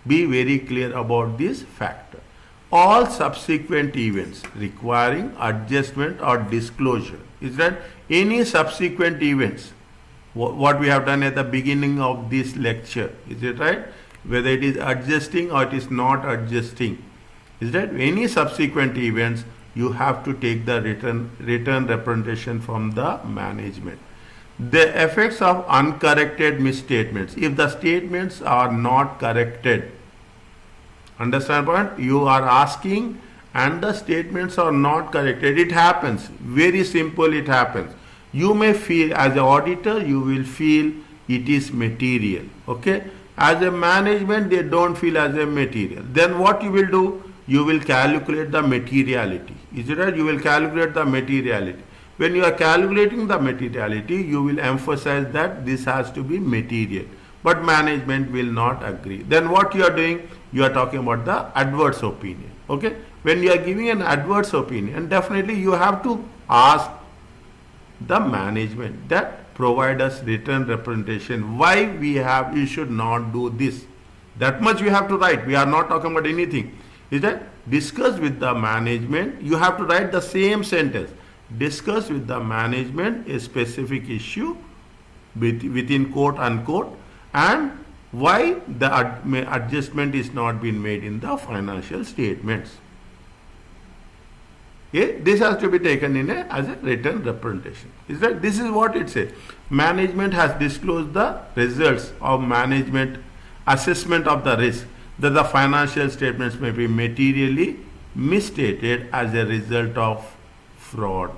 be very clear about this factor. All subsequent events requiring adjustment or disclosure. Is that any subsequent events? What we have done at the beginning of this lecture. Is it right? Whether it is adjusting or it is not adjusting. Is that any subsequent events, you have to take the return representation from the management. The effects of uncorrected misstatements. If the statements are not corrected, understand point? You are asking and the statements are not corrected. It happens. Very simple, it happens. You may feel, as an auditor, you will feel it is material. Okay? As a management, they don't feel as a material. Then what you will do? You will calculate the materiality. Is it right? You will calculate the materiality. When you are calculating the materiality, you will emphasize that this has to be material. but management will not agree. Then what you are doing? You are talking about the adverse opinion. Okay? When you are giving an adverse opinion, definitely you have to ask the management that provide us written representation why you should not do this. That much we have to write. We are not talking about anything. Is that discuss with the management? You have to write the same sentence. Discuss with the management a specific issue within quote unquote, and why the adjustment is not being made in the financial statements. Okay? This has to be taken in as a written representation. This is what it says. Management has disclosed the results of management assessment of the risk that the financial statements may be materially misstated as a result of fraud.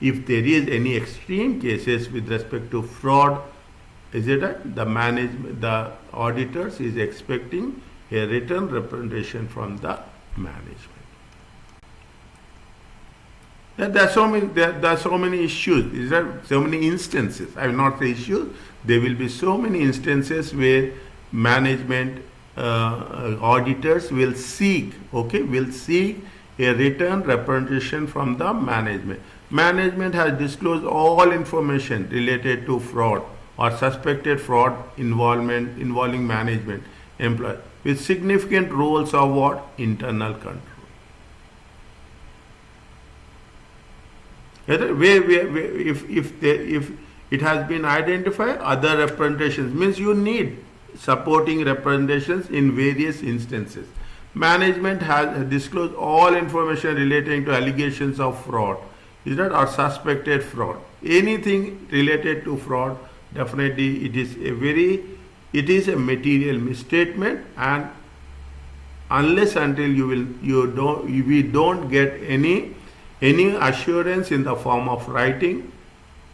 If there is any extreme cases with respect to fraud, the auditors is expecting a written representation from the management. There are so many issues. So many instances. I will not say issues. There will be so many instances where management auditors will seek a written representation from the management. Management has disclosed all information related to fraud or suspected fraud involving management employees with significant roles of what? Internal control. If it has been identified, other representations means you need supporting representations in various instances. Management has disclosed all information relating to allegations of fraud, or suspected fraud. Anything related to fraud, definitely it is a material misstatement, and unless until we don't get any assurance in the form of writing,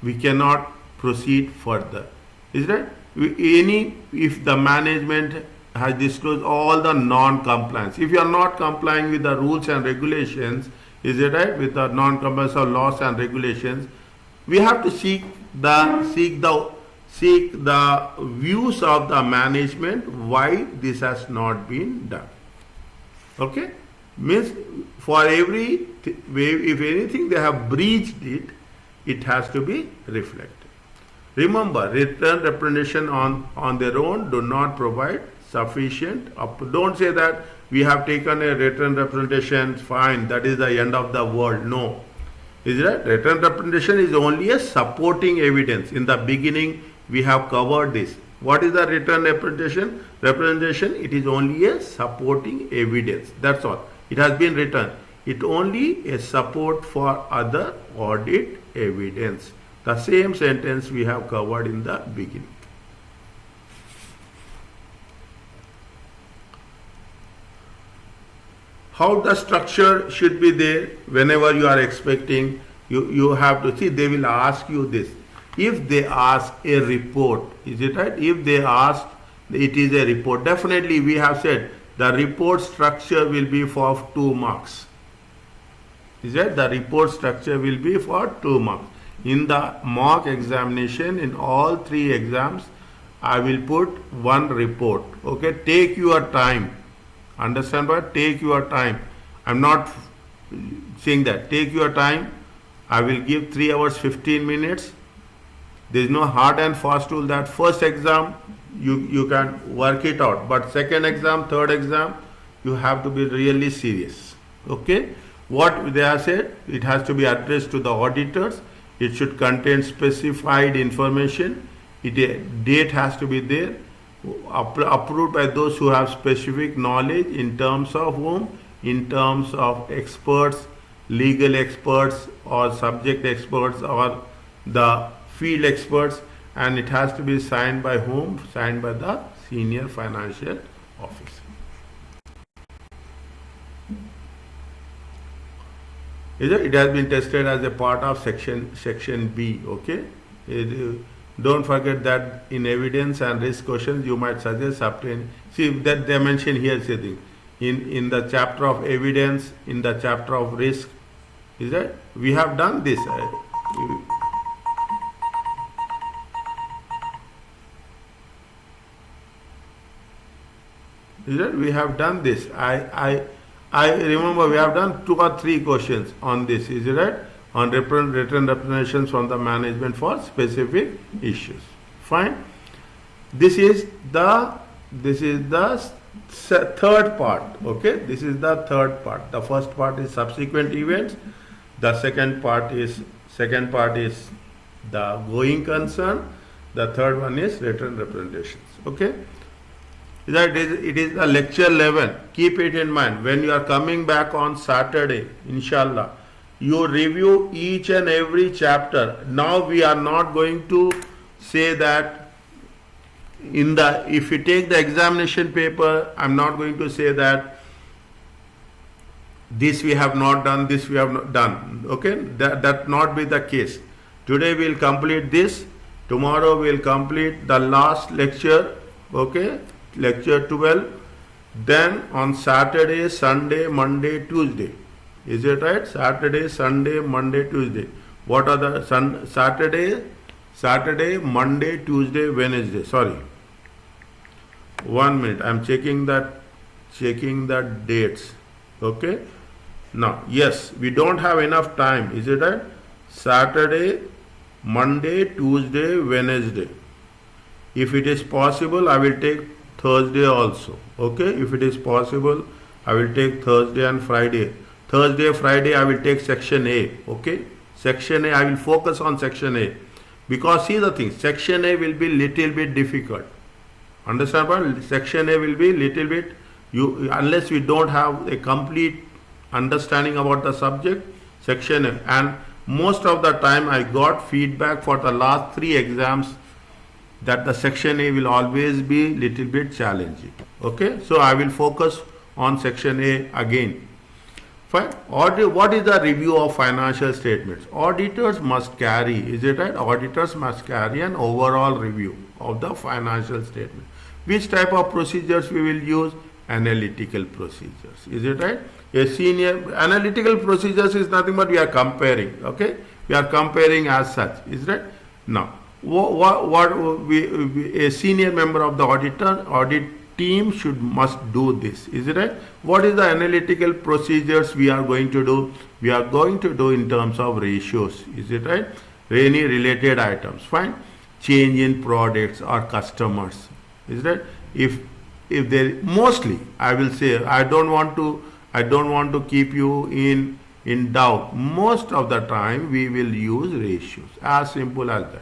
we cannot proceed further. If the management has disclosed all the non-compliance, if you are not complying with the rules and regulations, with the non-compliance of laws and regulations, we have to seek the views of the management why this has not been done. Okay? Means for every if anything they have breached it has to be reflected. Remember, written representation on their own do not provide sufficient. Don't say that we have taken a written representation, fine, that is the end of the world. No. Written representation is only a supporting evidence. In the beginning, we have covered this. What is the written representation? Representation, it is only a supporting evidence. That's all. It has been written. It only a support for other audit evidence. The same sentence we have covered in the beginning. How the structure should be there whenever you are expecting, you have to see, they will ask you this. If they ask a report, is it right? If they ask, it is a report. Definitely we have said the report structure will be for 2 marks. Is that the report structure will be for 2 marks. In the mock examination, in all 3 exams, I will put 1 report. Okay, take your time. Understand what? Take your time. I'm not saying that. Take your time. I will give 3 hours 15 minutes. There is no hard and fast rule that first exam you can work it out, but second exam, third exam, you have to be really serious. Okay? What they have said, it has to be addressed to the auditors. It should contain specified information. A date has to be there. Approved by those who have specific knowledge in terms of whom? In terms of experts, legal experts or subject experts or the field experts, and it has to be signed by whom? Signed by the senior financial officer. It has been tested as a part of section B. Okay, don't forget that in evidence and risk questions you might suggest obtain. See that they mention here something in the chapter of evidence, in the chapter of risk. Is that we have done this? Is it? We have done this. I remember we have done 2 or 3 questions on this. Is it right? On written representations from the management for specific issues. Fine. This is the third part. Okay. This is the third part. The first part is subsequent events. The second part is the going concern. The third one is written representations. Okay. It is the lecture level. Keep it in mind. When you are coming back on Saturday, inshallah, you review each and every chapter. Now we are not going to say that if you take the examination paper, I'm not going to say that this we have not done, this we have not done. Okay, that not be the case. Today we will complete this. Tomorrow we will complete the last lecture. Okay, lecture 12. Then on Saturday, Sunday, Monday, Tuesday. Is it right? Saturday, Sunday, Monday, Tuesday. What are the Saturday, Monday, Tuesday, Wednesday. Sorry. 1 minute. I'm checking the dates. Okay. Now, yes, we don't have enough time. Is it right? Saturday, Monday, Tuesday, Wednesday. If it is possible, I will take Thursday also. Okay. If it is possible, I will take Thursday and Friday. Thursday, Friday, I will take section A. Okay. Section A, I will focus on section A. Because see the thing, section A will be little bit difficult. Understand what? Section A will be little bit, unless we don't have a complete understanding about the subject, section A. And most of the time I got feedback for the last 3 exams that the section A will always be little bit challenging. Okay. So I will focus on section A again. Fine. What is the review of financial statements? Auditors must carry, is it right? Auditors must carry an overall review of the financial statement. Which type of procedures we will use? Analytical procedures. Is it right? A senior analytical procedures is nothing but we are comparing. Okay, we are comparing as such. Is right? Now, a senior member of the audit team must do this. Is it right? What is the analytical procedures we are going to do? We are going to do in terms of ratios. Is it right? Any related items. Fine. Change in products or customers. Is that if there mostly I will say I don't want to keep you in doubt. Most of the time we will use ratios. As simple as that.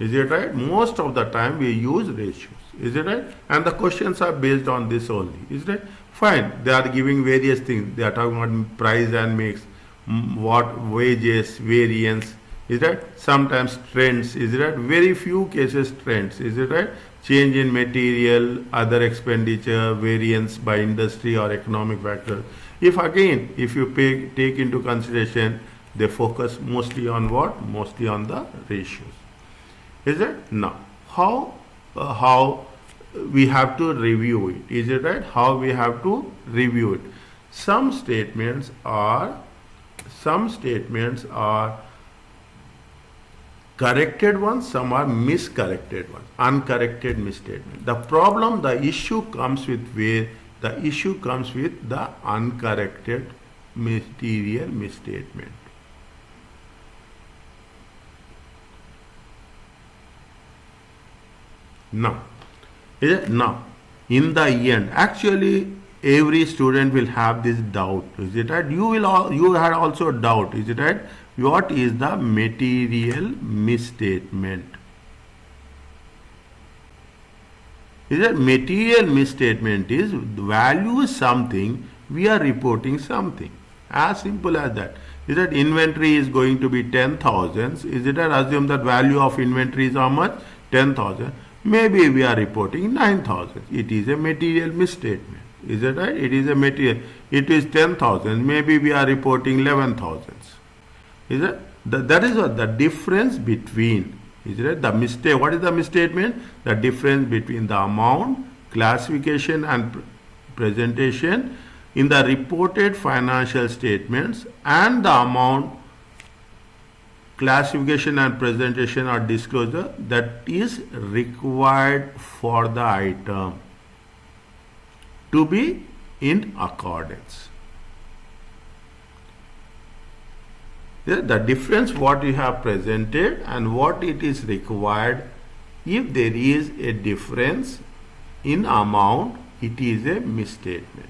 Is it right? Most of the time we use ratios. Is it right? And the questions are based on this only. Is it? Fine. They are giving various things. They are talking about price and mix, what wages, variance. Is that? Sometimes trends. Is it right? Very few cases trends. Is it right? Change in material, other expenditure, variance by industry or economic factor. If you take into consideration, they focus mostly on what? Mostly on the ratios. Is it? Now, how we have to review it? Is it right? How we have to review it? Some statements are corrected ones, some are miscorrected ones, uncorrected misstatement. The issue comes with the uncorrected material misstatement. Now, in the end, actually, every student will have this doubt. Is it right? You had also doubt. Is it right? What is the material misstatement? Is that material misstatement is the value is something, we are reporting something. As simple as that. Is that inventory is going to be 10,000? Is it that assume that value of inventory is how much? 10,000. Maybe we are reporting 9,000. It is a material misstatement. Is it right? It is a material. It is 10,000. Maybe we are reporting 11,000. Is it? That is what the difference between. Is it the mistake? What is the misstatement? The difference between the amount, classification and presentation in the reported financial statements and the amount, classification and presentation or disclosure that is required for the item. to be in accordance. The difference what you have presented and what it is required, if there is a difference in amount, it is a misstatement.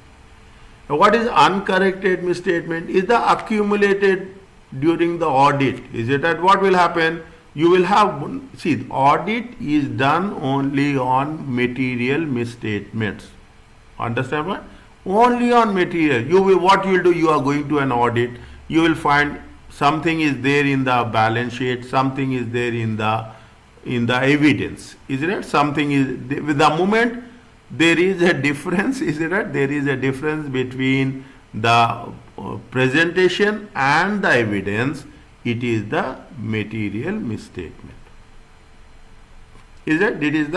Now, what is uncorrected misstatement? Is the accumulated during the audit. Is it that what will happen? You will have, see, the audit is done only on material misstatements. Understand what? Only on material. What you will do, you are going to an audit, you will find something is there in the balance sheet, something is there in the evidence. Is it right? Something is, with the moment there is a difference, is it right? There is a difference between the presentation and the evidence. It is the material misstatement. Is it? It is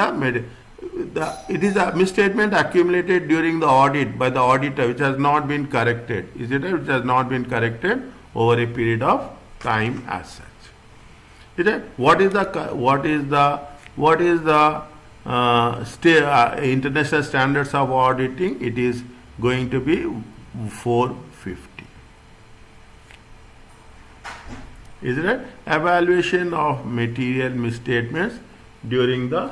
it is a misstatement accumulated during the audit by the auditor, which has not been corrected. Is it right? Which has not been corrected over a period of time as such. Is it? What is the international standards of auditing? It is going to be 450. Is it right? Evaluation of material misstatements during the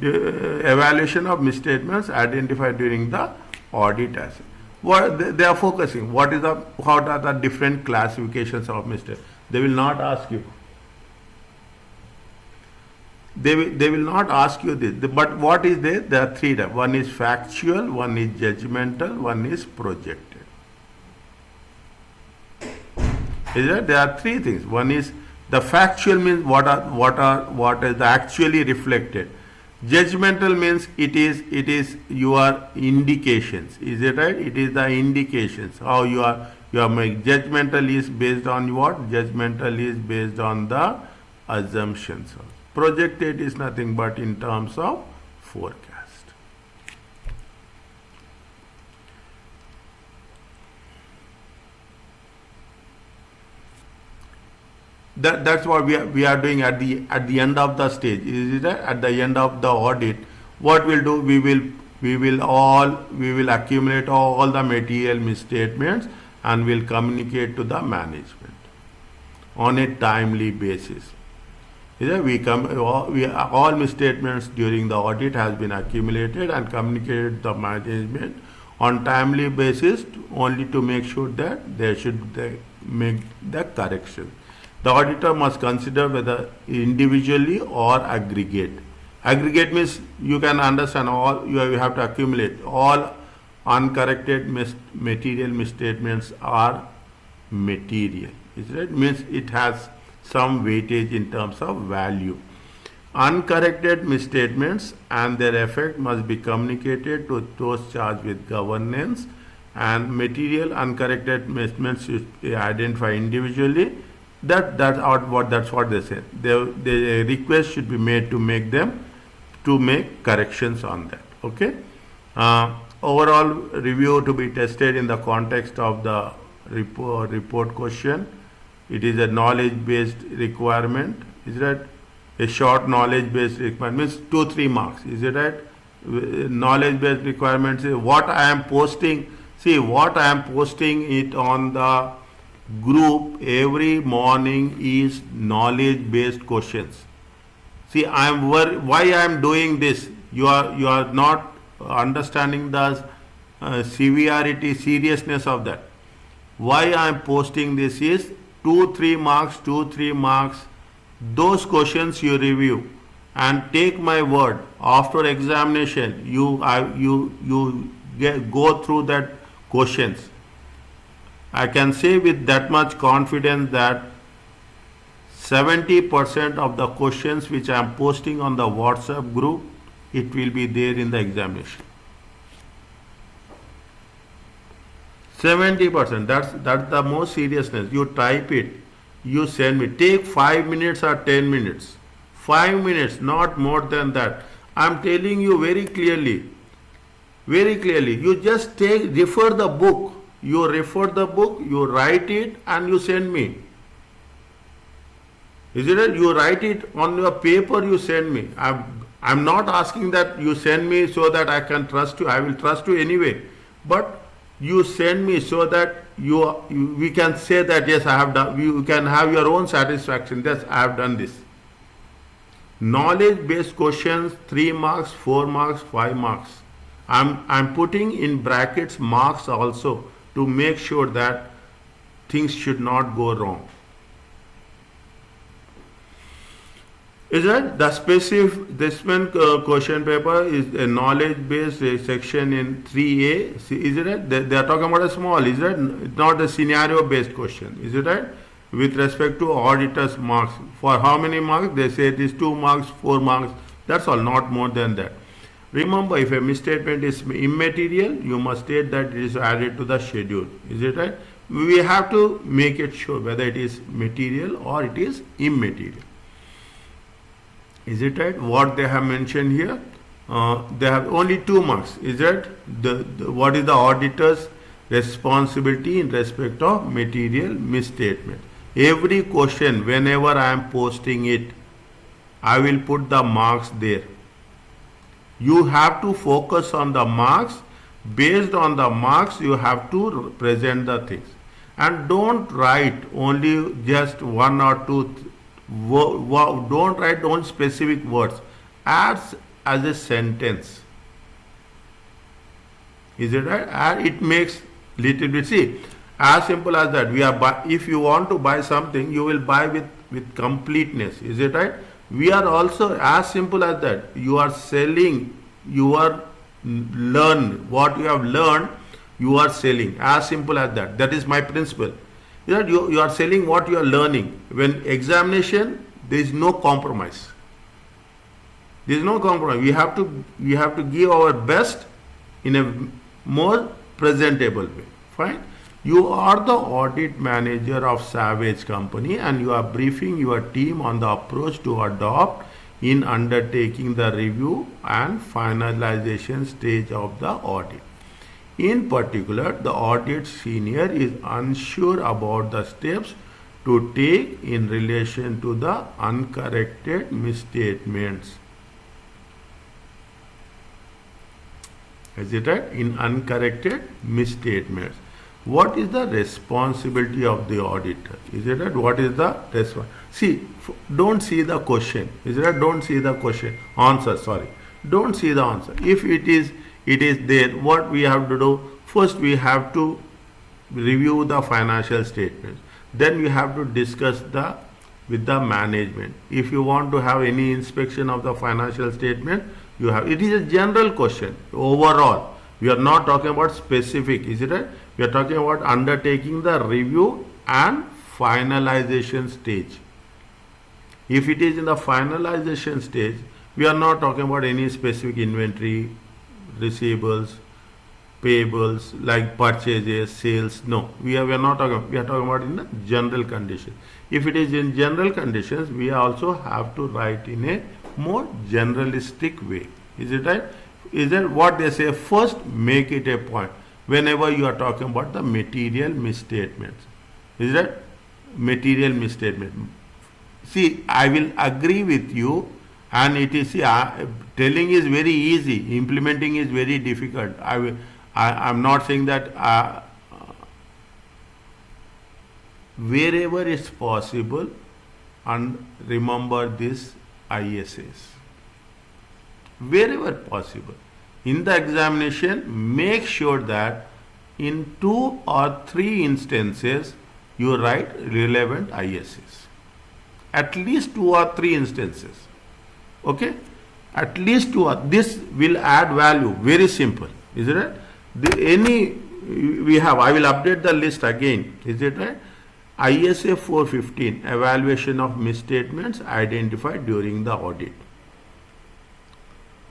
evaluation of misstatements identified during the audit as what they are focusing. What are the different classifications of mistakes? They will not ask you. They will not ask you this. But what is there? There are three types. One is factual, one is judgmental, one is projected. Is that? There are three things. One is the factual means what is actually reflected. Judgmental means it is your indications. Is it right? It is the indications. How you are making. Judgmental is based on what? Judgmental is based on the assumptions. Projected is nothing but in terms of forecast. That's what we are doing at the end of the stage. Is it right? At the end of the audit, what we'll do, we will accumulate all the material misstatements and will communicate to the management on a timely basis. Is it? All misstatements during the audit has been accumulated and communicated to the management on timely basis, only to make sure that they make the correction. The auditor must consider whether individually or aggregate. Aggregate means you can understand all, you have to accumulate all uncorrected material misstatements are material. Is right? Means it has some weightage in terms of value. Uncorrected misstatements and their effect must be communicated to those charged with governance, and material uncorrected misstatements should be identified individually. That's what they say. The request should be made to make corrections on that. Okay. Overall review to be tested in the context of the report question. It is a knowledge-based requirement. Is that a short knowledge-based requirement? Means 2-3 marks. Is it right? Knowledge-based requirements is what I am posting. See, what I am posting it on the group every morning is knowledge-based questions. See, why I am doing this. You are not understanding the seriousness of that. Why I am posting this is 2-3 marks. Those questions you review and take my word. After examination, you go through that questions. I can say with that much confidence that 70% of the questions which I am posting on the WhatsApp group, it will be there in the examination. 70%. That's the most seriousness. You type it, you send me. Take 5 minutes or 10 minutes. 5 minutes, not more than that. I am telling you very clearly. You just refer the book. You refer the book, you write it, and you send me. Is it right? You write it on your paper, you send me. I'm not asking that you send me so that I can trust you. I will trust you anyway. But you send me so that we can say that yes, I have done. You can have your own satisfaction. Yes, I have done this. Knowledge based questions, 3 marks, 4 marks, 5 marks. I'm putting in brackets marks also to make sure that things should not go wrong. Is that the specific this one question paper is a knowledge based section in 3A? Is it right? They are talking about a small, is it not a scenario based question? Is it right? With respect to auditors marks, for how many marks? They say it is 2 marks, 4 marks, that's all, not more than that. Remember, if a misstatement is immaterial, you must state that it is added to the schedule. Is it right? We have to make it sure whether it is material or it is immaterial. Is it right? What they have mentioned here, they have only 2 marks. Is it? What is the auditor's responsibility in respect of material misstatement? Every question, whenever I am posting it, I will put the marks there. You have to focus on the marks. Based on the marks, you have to present the things. And don't write only just 1 or 2. Don't write only specific words. As a sentence. Is it right? And it makes little bit. See, as simple as that. If you want to buy something, you will buy with completeness. Is it right? We are also as simple as that. You are selling. You are learn what you have learned. You are selling. As simple as that. That is my principle. You are selling what you are learning. When examination, there is no compromise. There is no compromise. We have to give our best in a more presentable way. Fine. You are the audit manager of Savage Company and you are briefing your team on the approach to adopt in undertaking the review and finalization stage of the audit. In particular, the audit senior is unsure about the steps to take in relation to the uncorrected misstatements. Is it right? In uncorrected misstatements. What is the responsibility of the auditor? Is it right? What is the response? See, don't see the question. Is it right? Don't see the question. Answer, sorry. Don't see the answer. If it is there, what we have to do? First, we have to review the financial statements. Then we have to discuss with the management. If you want to have any inspection of the financial statement, you have. It is a general question. Overall, we are not talking about specific. Is it right? We are talking about undertaking the review and finalization stage. If it is in the finalization stage, we are not talking about any specific inventory, receivables, payables, like purchases, sales. No, we are not talking. We are talking about in the general condition. If it is in general conditions, we also have to write in a more generalistic way. Is it right? Is that what they say? First, make it a point whenever you are talking about the material misstatements. Is that material misstatement? See, I will agree with you, and it is telling is very easy, implementing is very difficult. I'm not saying that wherever it's possible, and remember this ISAs. Wherever possible. In the examination, make sure that in 2 or 3 instances, you write relevant ISAs. At least 2 or 3 instances. Okay? At least 2 or this will add value. Very simple. Is it right? I will update the list again. Is it right? ISA 415, evaluation of misstatements identified during the audit.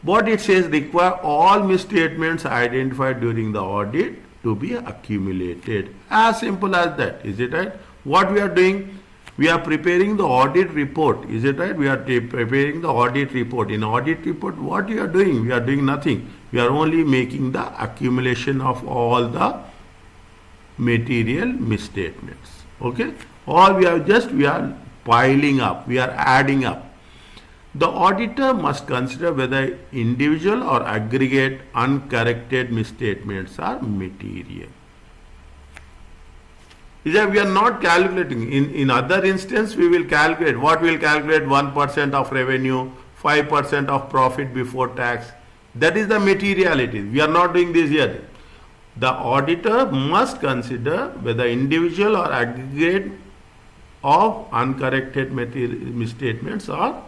What it says, require all misstatements identified during the audit to be accumulated. As simple as that. Is it right? What we are doing? We are preparing the audit report. Is it right? We are preparing the audit report. In audit report, what you are doing? We are doing nothing. We are only making the accumulation of all the material misstatements. Okay? All we are piling up. We are adding up. The auditor must consider whether individual or aggregate uncorrected misstatements are material. Is that we are not calculating. In other instance, we will calculate. What we will calculate? 1% of revenue, 5% of profit before tax. That is the materiality. We are not doing this here. The auditor must consider whether individual or aggregate of uncorrected misstatements are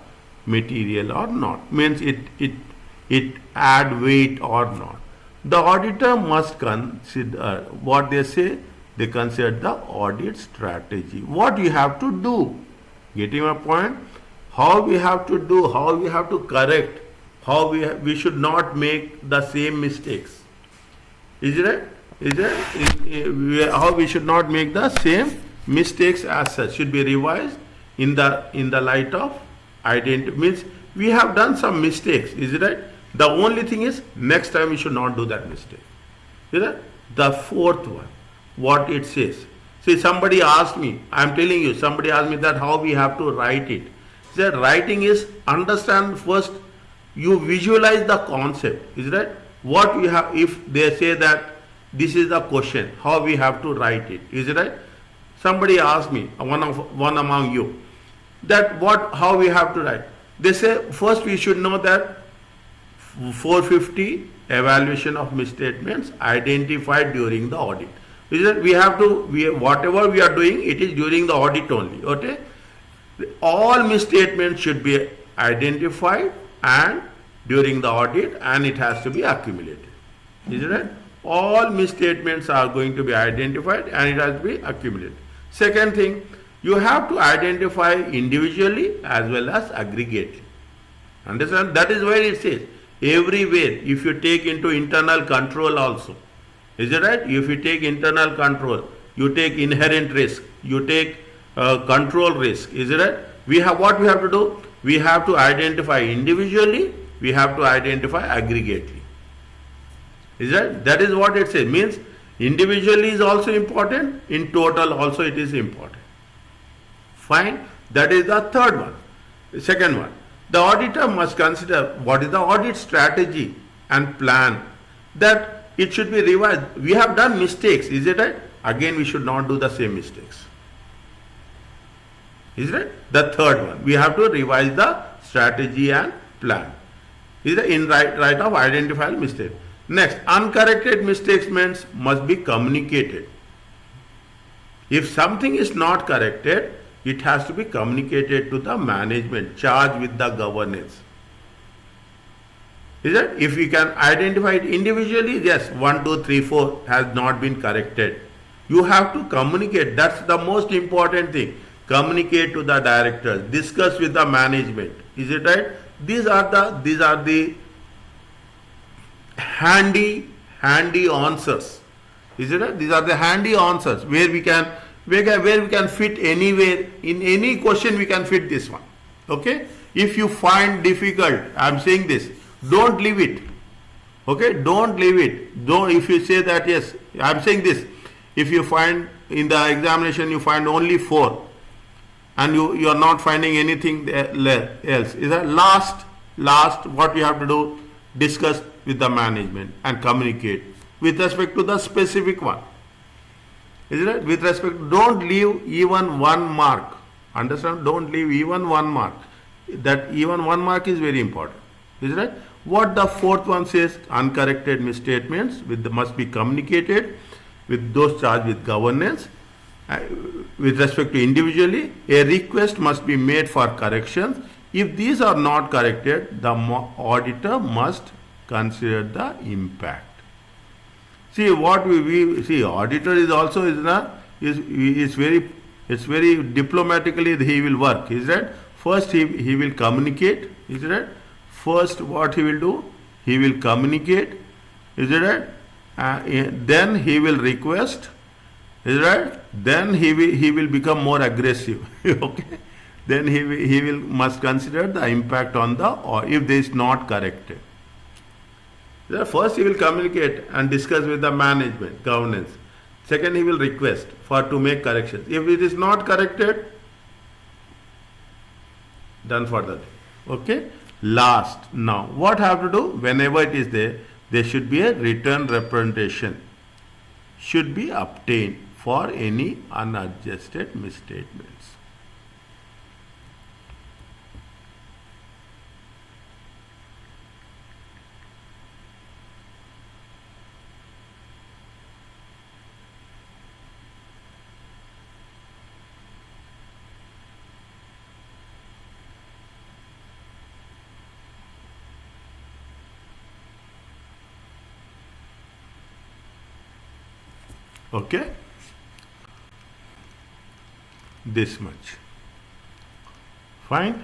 material or not. Means it add weight or not. The auditor must consider what they say. They consider the audit strategy. What you have to do. Getting my point? How we have to do, how we have to correct, how we should not make the same mistakes. Is it? How we should not make the same mistakes as such should be revised in the light of means we have done some mistakes. Is it right? The only thing is next time we should not do that mistake. Is it? The fourth one, what it says. See, somebody asked me, I am telling you, somebody asked me that how we have to write it. That writing is understand first, you visualize the concept. Is that what we have? If they say that this is the question, how we have to write it. Is it right? Somebody asked me, one among you, that how we have to write. They say first we should know that 450 evaluation of misstatements identified during the audit. Is that we have to whatever we are doing, it is during the audit only. Okay. All misstatements should be identified and during the audit, and it has to be accumulated. Is it right? All misstatements are going to be identified and it has to be accumulated. Second thing, you have to identify individually as well as aggregately. Understand? That is where it says everywhere. If you take into internal control also, is it right? If you take internal control, you take inherent risk, you take control risk. Is it right? What we have to do? We have to identify individually. We have to identify aggregately. Is that? That is what it says. Means individually is also important. In total also it is important. Fine. That is the third one. The second one. The auditor must consider what is the audit strategy and plan. That it should be revised. We have done mistakes. Is it right? Again we should not do the same mistakes. Is it? The third one. We have to revise the strategy and plan. Is it? In right of identifiable mistake. Next, uncorrected misstatements must be communicated. If something is not corrected, it has to be communicated to the management charged with the governance. Is it? If we can identify it individually, yes, 1, 2, 3, 4 has not been corrected. You have to communicate. That's the most important thing. Communicate to the directors. Discuss with the management. Is it right? These are the handy answers. Is it right? These are the handy answers where we can fit anywhere. In any question we can fit this one. Okay? If you find difficult, I am saying this, don't leave it. Okay? Don't leave it. If you say that, yes, I am saying this, if you find in the examination you find only 4 and you are not finding anything else, is that last what you have to do? Discuss with the management and communicate with respect to the specific one. Is it right? With respect, don't leave even 1 mark. Understand? Don't leave even 1 mark. That even 1 mark is very important. Is it right? What the fourth one says, uncorrected misstatements must be communicated with those charged with governance. With respect to individually, a request must be made for corrections. If these are not corrected, the auditor must consider the impact. See what we see. Auditor is also is very diplomatically he will work. Is that first he will communicate. Is that first what he will do? He will communicate. Is it right? Then he will request. Is right? Then he will become more aggressive. Okay. Then he must consider the impact on or if this is not corrected. First he will communicate and discuss with the management, governance. Second he will request to make corrections. If it is not corrected, done for that. Okay, last. Now, what have to do? Whenever it is there should be a written representation should be obtained for any unadjusted misstatements. Okay, this much. Fine.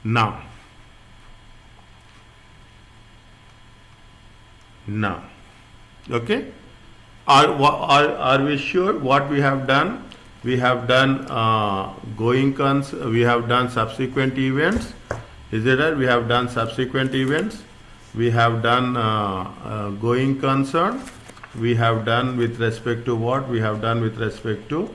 Now, okay. Are we sure what we have done? We have done we have done subsequent events. Is it right? We have done subsequent events. We have done going concern. We have done with respect to what? We have done with respect to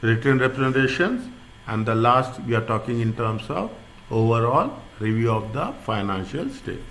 written representations, and the last we are talking in terms of overall review of the financial statements.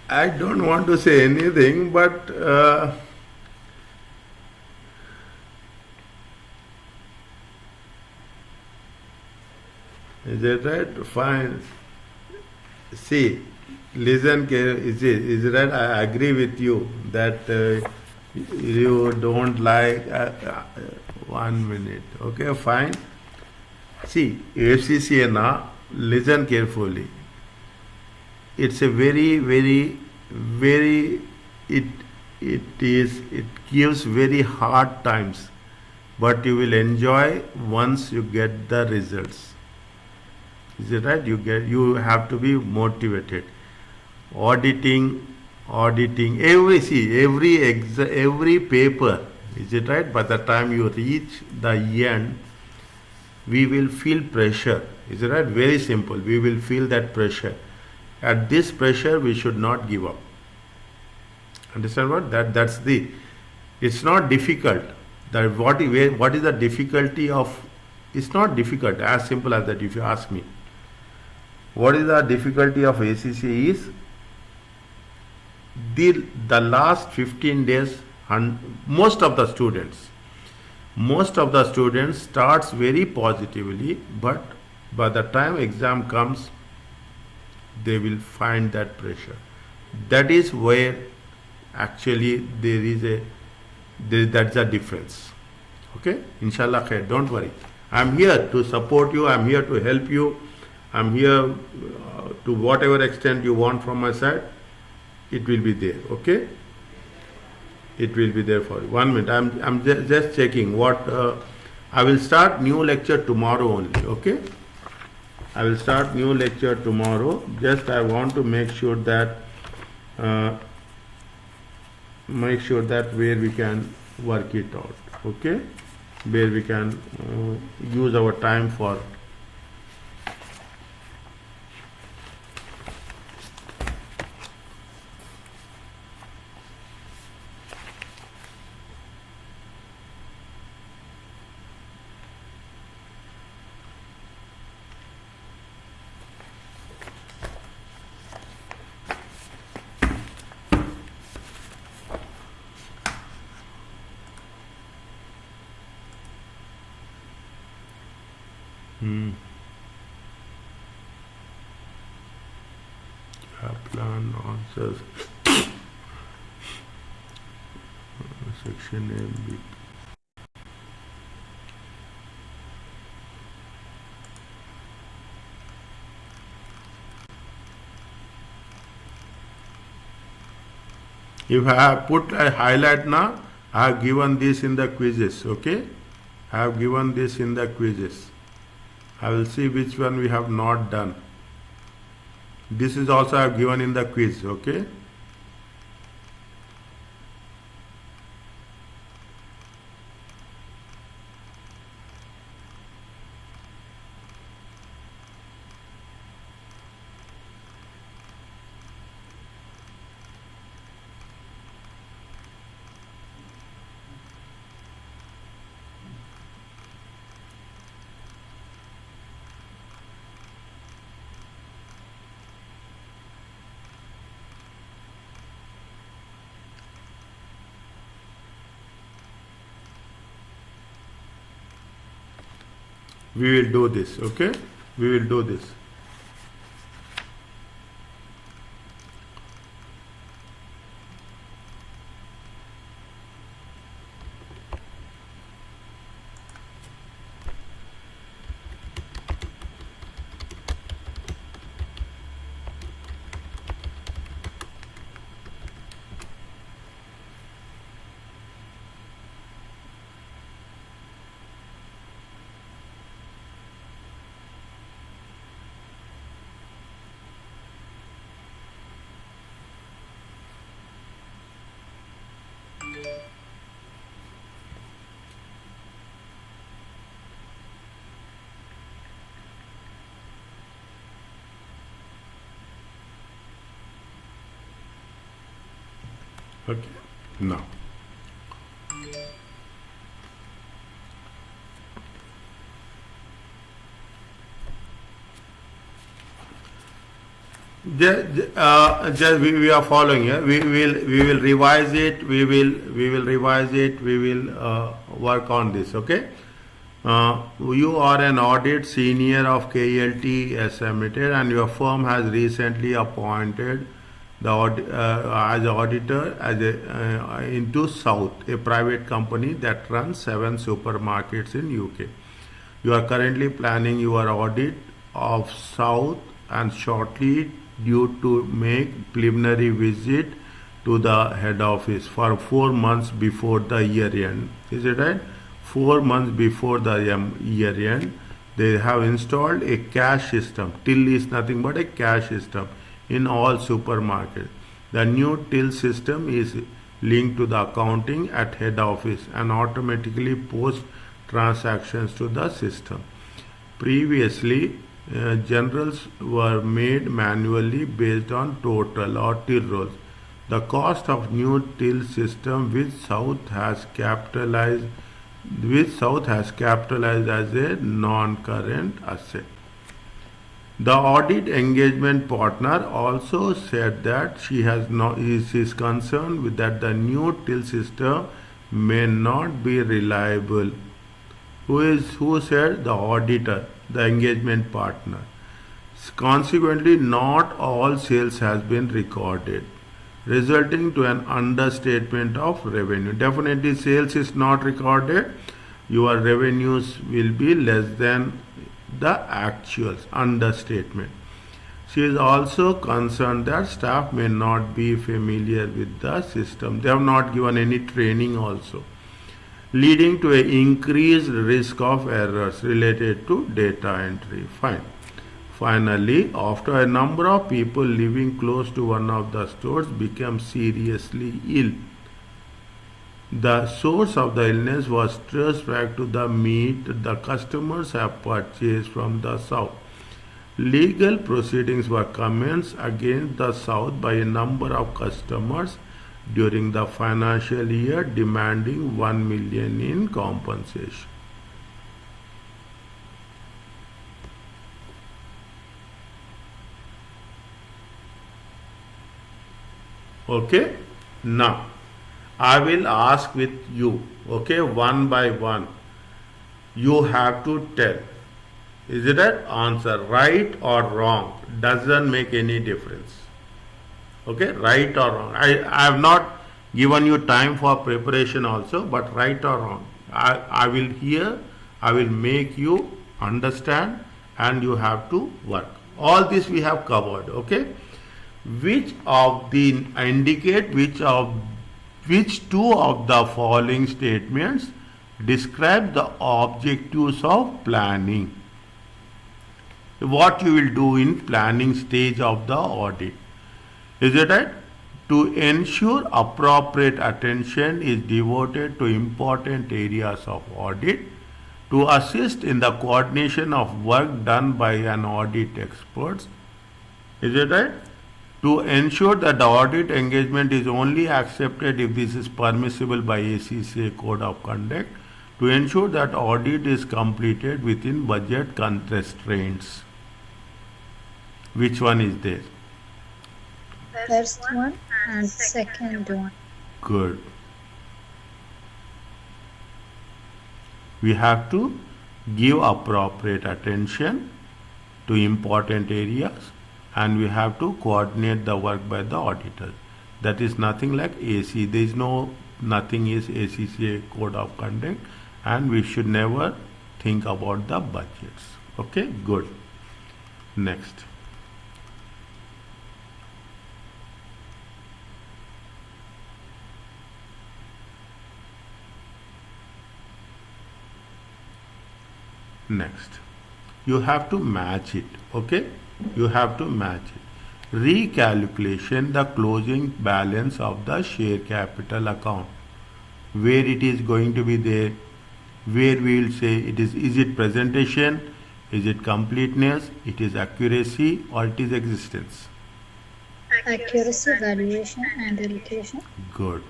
I don't want to say anything, but is it right? Fine. See, listen, is it right? I agree with you that you don't like 1 minute. Okay, fine. See, ACCA na, listen carefully. It's a very, it gives very hard times, but you will enjoy once you get the results. Is it right? You have to be motivated. Auditing, every paper. Is it right? By the time you reach the end, we will feel pressure. Is it right? Very simple. We will feel that pressure. At this pressure, we should not give up. Understand what? That's the. It's not difficult. That what is the difficulty of? It's not difficult. As simple as that. If you ask me, what is the difficulty of ACCA is the last 15 days. Most of the students starts very positively, but by the time exam comes, they will find that pressure. That is where actually that's a difference. Okay, inshallah khair, don't worry. I'm here to support you, I'm here to help you, I'm here to whatever extent you want from my side, it will be there. Okay, it will be there for you. 1 minute, I'm just checking what I will start new lecture tomorrow only. Okay, I will start new lecture tomorrow. Just I want to make sure that where we can work it out. Okay, where we can use our time for Plan answers. Section A, B. If I have put a highlight now, I have given this in the quizzes, okay? I have given this in the quizzes. I will see which one we have not done. This is also I have given in the quiz, okay? We will do this, okay? We will do this. Okay, now. Just we are following here. We will revise it. We will revise it. We will work on this. Okay. You are an audit senior of KLT as Limited, and your firm has recently appointed as auditor into South, a private company that runs 7 supermarkets in UK. You are currently planning your audit of South and shortly due to make preliminary visit to the head office for 4 months before the year end. Is it right? 4 months before the year end, they have installed a cash system. Till is nothing but a cash system in all supermarkets. The new till system is linked to the accounting at head office and automatically posts transactions to the system. Previously, generals were made manually based on total or till rolls. The cost of new till system with South has capitalized as a non-current asset. The audit engagement partner also said that she is concerned with that the new till system may not be reliable. Who said? The auditor, the engagement partner. Consequently, not all sales has been recorded, resulting to an understatement of revenue. Definitely, sales is not recorded. Your revenues will be less than the actuals, understatement. She is also concerned that staff may not be familiar with the system. They have not given any training also, leading to an increased risk of errors related to data entry. Fine. Finally, after a number of people living close to one of the stores became seriously ill, the source of the illness was traced back to the meat the customers have purchased from the South. Legal proceedings were commenced against the South by a number of customers during the financial year, demanding 1 million in compensation. Okay, now I will ask with you, okay, one by one. You have to tell Is it an answer? Right or wrong? Doesn't make any difference. Okay, right or wrong. I have not given you time for preparation also, but right or wrong. I will hear, I will make you understand, and you have to work. All this we have covered. Okay. Which of the indicate which two of the following statements describe the objectives of planning? What you will do in planning stage of the audit? Is it right? To ensure appropriate attention is devoted to important areas of audit, to assist in the coordination of work done by an audit expert. Is it right? To ensure that the audit engagement is only accepted if this is permissible by ACCA Code of Conduct, to ensure that audit is completed within budget constraints. Which one is there? First one and second one. Good. We have to give appropriate attention to important areas, and we have to coordinate the work by the auditor. That is nothing like AC. There is nothing is ACCA Code of Conduct, and we should never think about the budgets. Okay, good. Next. Next, you have to match it. Okay, you have to match it. Recalculation the closing balance of the share capital account, where it is going to be there, where we will say is it presentation, is it completeness, it is accuracy, or it is existence? Accuracy, valuation, and allocation. Good.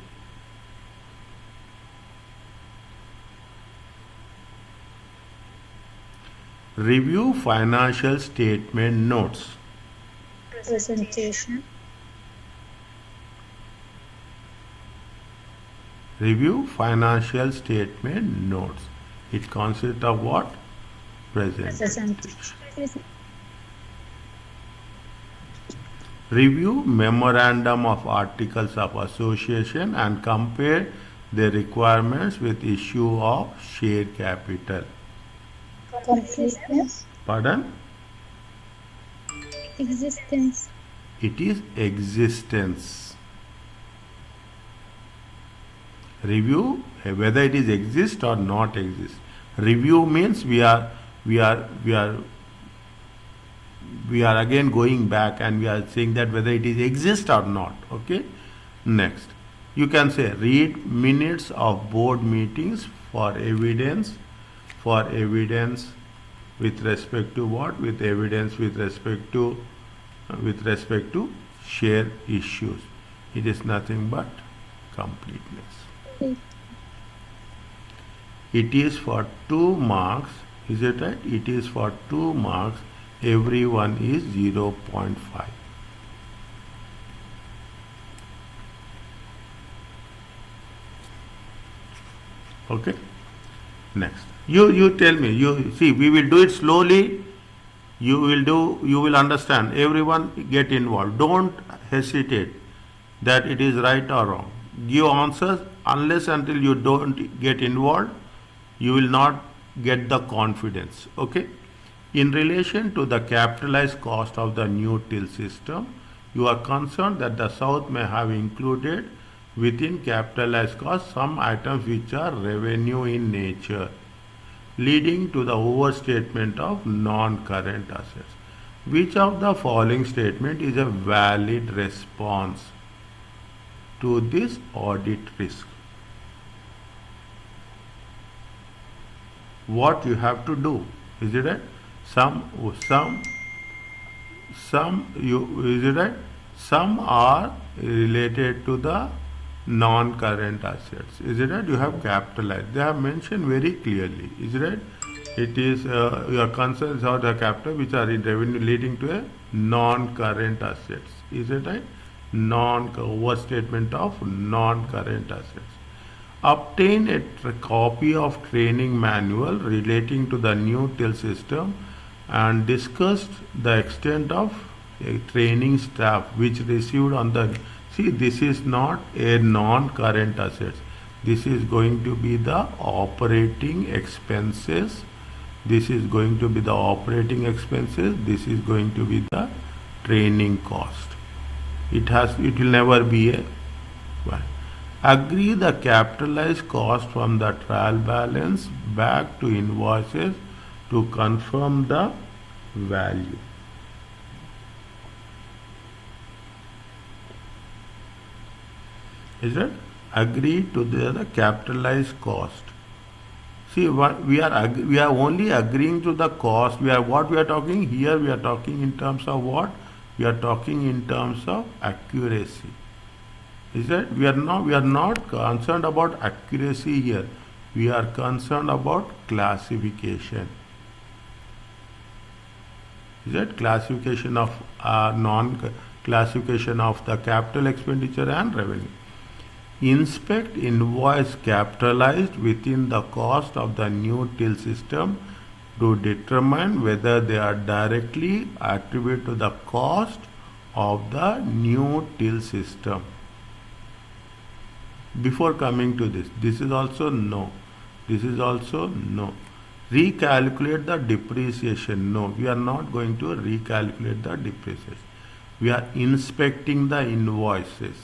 Review financial statement notes. Presentation. Review financial statement notes. It consists of what? Presentation. Review memorandum of articles of association and compare the requirements with issue of share capital. Completeness. Pardon? Existence. It is existence. Review whether it is exist or not exist. Review means we are again going back and we are saying that whether it is exist or not. Okay. Next, you can say read minutes of board meetings for evidence. For evidence with respect to what? With evidence with respect to share issues. It is nothing but completeness. It is for 2 marks. Is it right? It is for 2 marks. Every one is 0.5. Okay. Next. You tell me. You see. We will do it slowly. You will understand. Everyone get involved. Don't hesitate that it is right or wrong. Give answers. Unless until you don't get involved, you will not get the confidence. Okay. In relation to the capitalized cost of the new till system, you are concerned that the South may have included within capitalized cost some items which are revenue in nature, leading to the overstatement of non-current assets. Which of the following statement is a valid response to this audit risk? What you have to do? Is it right? Is it right? Some are related to the non-current assets. Is it right? You have capitalized. They have mentioned very clearly. Is it right? It is your concerns are the capital which are in revenue leading to a non-current assets. Is it right? Overstatement of non-current assets. Obtain a copy of training manual relating to the new till system and discussed the extent of a training staff which received on the, see, this is not a non-current assets, this is going to be the operating expenses, this is going to be the operating expenses, this is going to be the training cost. It will never be a one. Agree the capitalized cost from the trial balance back to invoices to confirm the value. Is it? Agree to the capitalized cost. See, what we are only agreeing to the cost. What we are talking here. We are talking in terms of what? We are talking in terms of accuracy. Is that we are not concerned about accuracy here. We are concerned about classification. Is that classification of non-classification of the capital expenditure and revenue. Inspect invoice capitalized within the cost of the new till system to determine whether they are directly attributed to the cost of the new till system. Before coming to this is also no. This is also no. Recalculate the depreciation. No, we are not going to recalculate the depreciation. We are inspecting the invoices.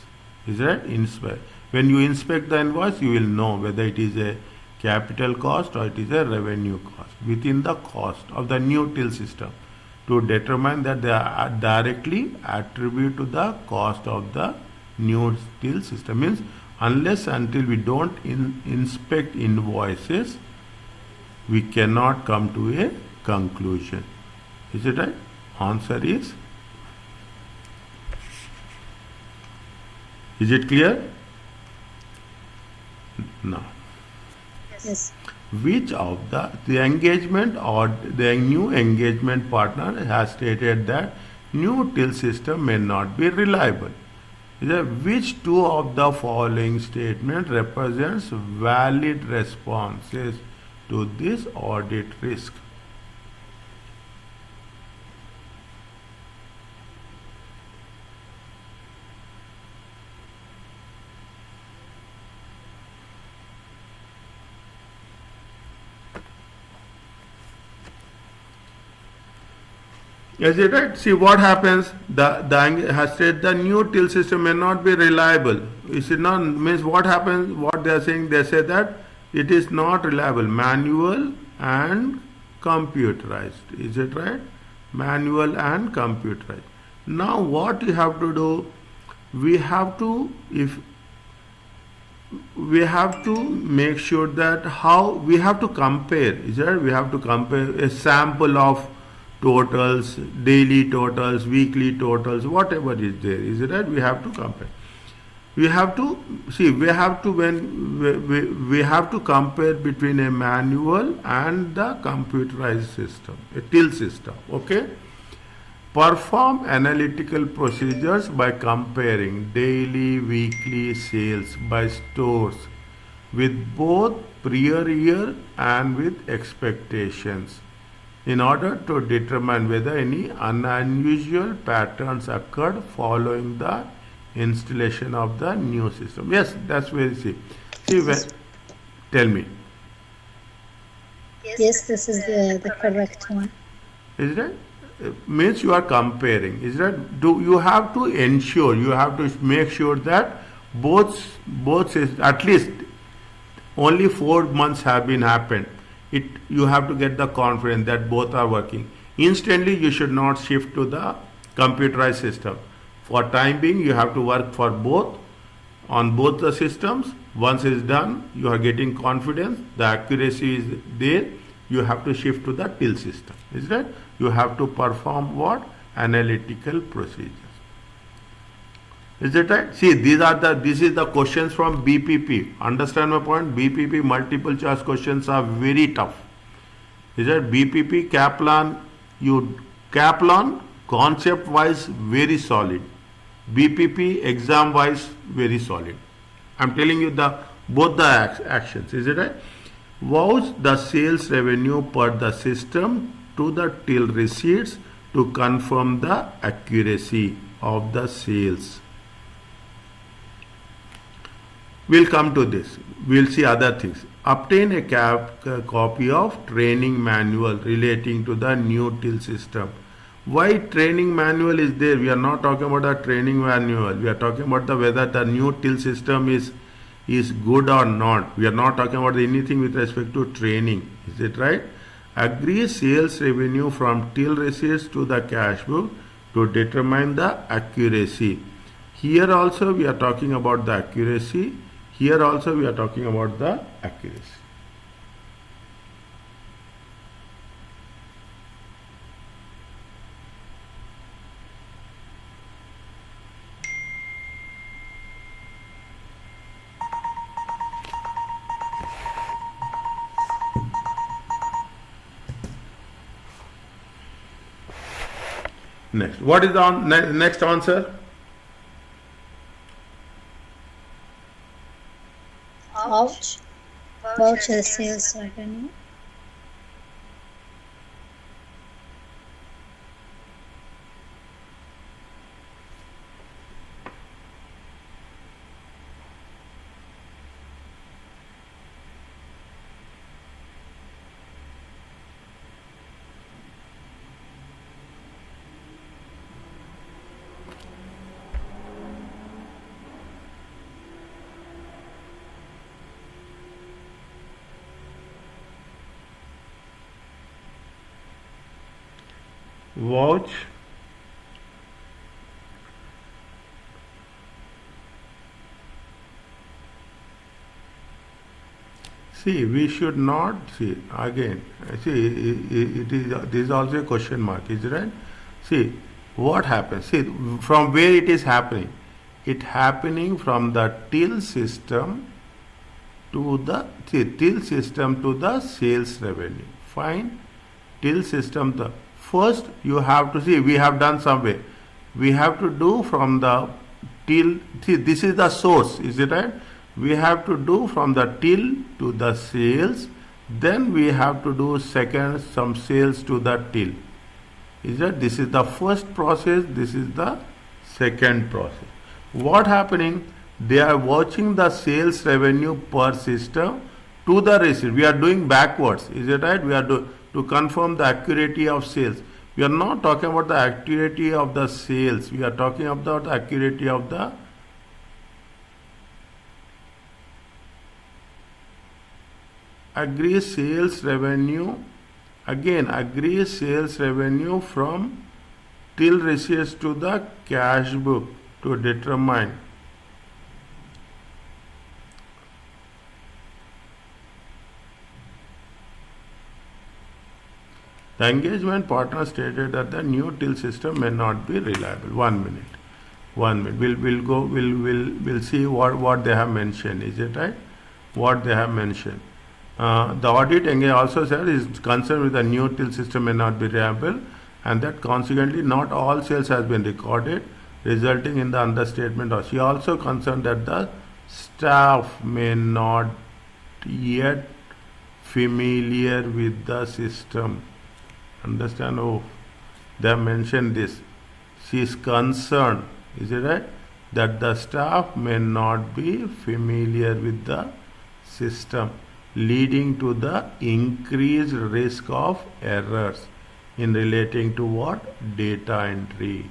Is that inspect? When you inspect the invoice, you will know whether it is a capital cost or it is a revenue cost within the cost of the new till system to determine that they are directly attributed to the cost of the new till system. Means unless until we don't inspect invoices, we cannot come to a conclusion. Is it right? Answer is it clear? No. Yes. Which of the engagement or the new engagement partner has stated that new till system may not be reliable? Which two of the following statement represents valid responses to this audit risk? Is it right? See what happens. The has said the new till system may not be reliable. Is it not? Means what happens? What they are saying? They say that it is not reliable. Manual and computerized. Is it right? Manual and computerized. Now what you have to do? We have to make sure that how we have to compare. Is that right? We have to compare a sample of totals, daily totals, weekly totals, whatever is there. Is it right? We have to compare. We have to see. We have to we have to compare between a manual and the computerized system, a till system. Okay. Perform analytical procedures by comparing daily, weekly sales by stores with both prior year and with expectations, in order to determine whether any unusual patterns occurred following the installation of the new system. Yes, that's very see. Tell me. Yes, this is the correct one. Is that means you are comparing? Is that you have to ensure, you have to make sure that both is at least only 4 months have been happened. You have to get the confidence that both are working. Instantly, you should not shift to the computerized system. For time being, you have to work for both, on both the systems. Once it's done, you are getting confidence, the accuracy is there, you have to shift to the till system. Is that? You have to perform what? Analytical procedures. Is it right? See, this is the questions from BPP. Understand my point? BPP multiple choice questions are very tough. Is that BPP Kaplan concept wise very solid. BPP exam wise very solid. I'm telling you both the actions. Is it right? Vouch the sales revenue per the system to the till receipts to confirm the accuracy of the sales. We'll come to this. We'll see other things. Obtain a copy of training manual relating to the new till system. Why training manual is there? We are not talking about the training manual. We are talking about the whether the new till system is good or not. We are not talking about anything with respect to training. Is it right? Agree sales revenue from till receipts to the cash book to determine the accuracy. Here also we are talking about the accuracy. Here also we are talking about the accuracy. Next, what is the next answer? Vouch. Voucher sales revenue. Vouch see, we should not see again. See, it is this is also a question mark, is it right? See what happens. See from where it is happening. It happening from the till system to the till system to the sales revenue. Fine. Till system the first you have to see, we have done some way. We have to do from the till, see this is the source, is it right? We have to do from the till to the sales, then we have to do second some sales to the till. Is that this is the first process, this is the second process. What happening? They are watching the sales revenue per system to the receipt. We are doing backwards, is it right? We are to confirm the accuracy of sales. We are not talking about the accuracy of the sales. We are talking about the accuracy of the agree sales revenue. Again, agree sales revenue from till receipts to the cash book to determine the engagement partner stated that the new till system may not be reliable. 1 minute. 1 minute. We'll see what they have mentioned. Is it right? What they have mentioned. The audit engage also said is concerned with the new till system may not be reliable, and that consequently not all sales has been recorded, resulting in the understatement. Or she also concerned that the staff may not yet familiar with the system. Understand? Oh, they have mentioned this. She is concerned, is it right, that the staff may not be familiar with the system, leading to the increased risk of errors in relating to what? Data entry.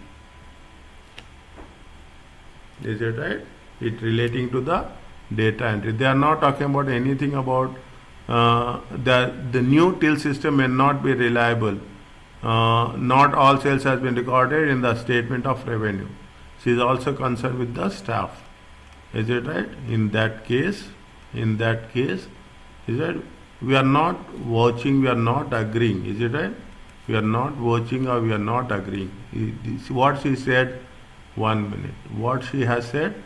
Is it right? It relating to the data entry. They are not talking about anything about the new till system may not be reliable. Not all sales has been recorded in the statement of revenue. She is also concerned with the staff. Is it right? In that case, is it? We are not watching, we are not agreeing. Is it right? We are not watching or we are not agreeing. What she said, 1 minute. What she has said,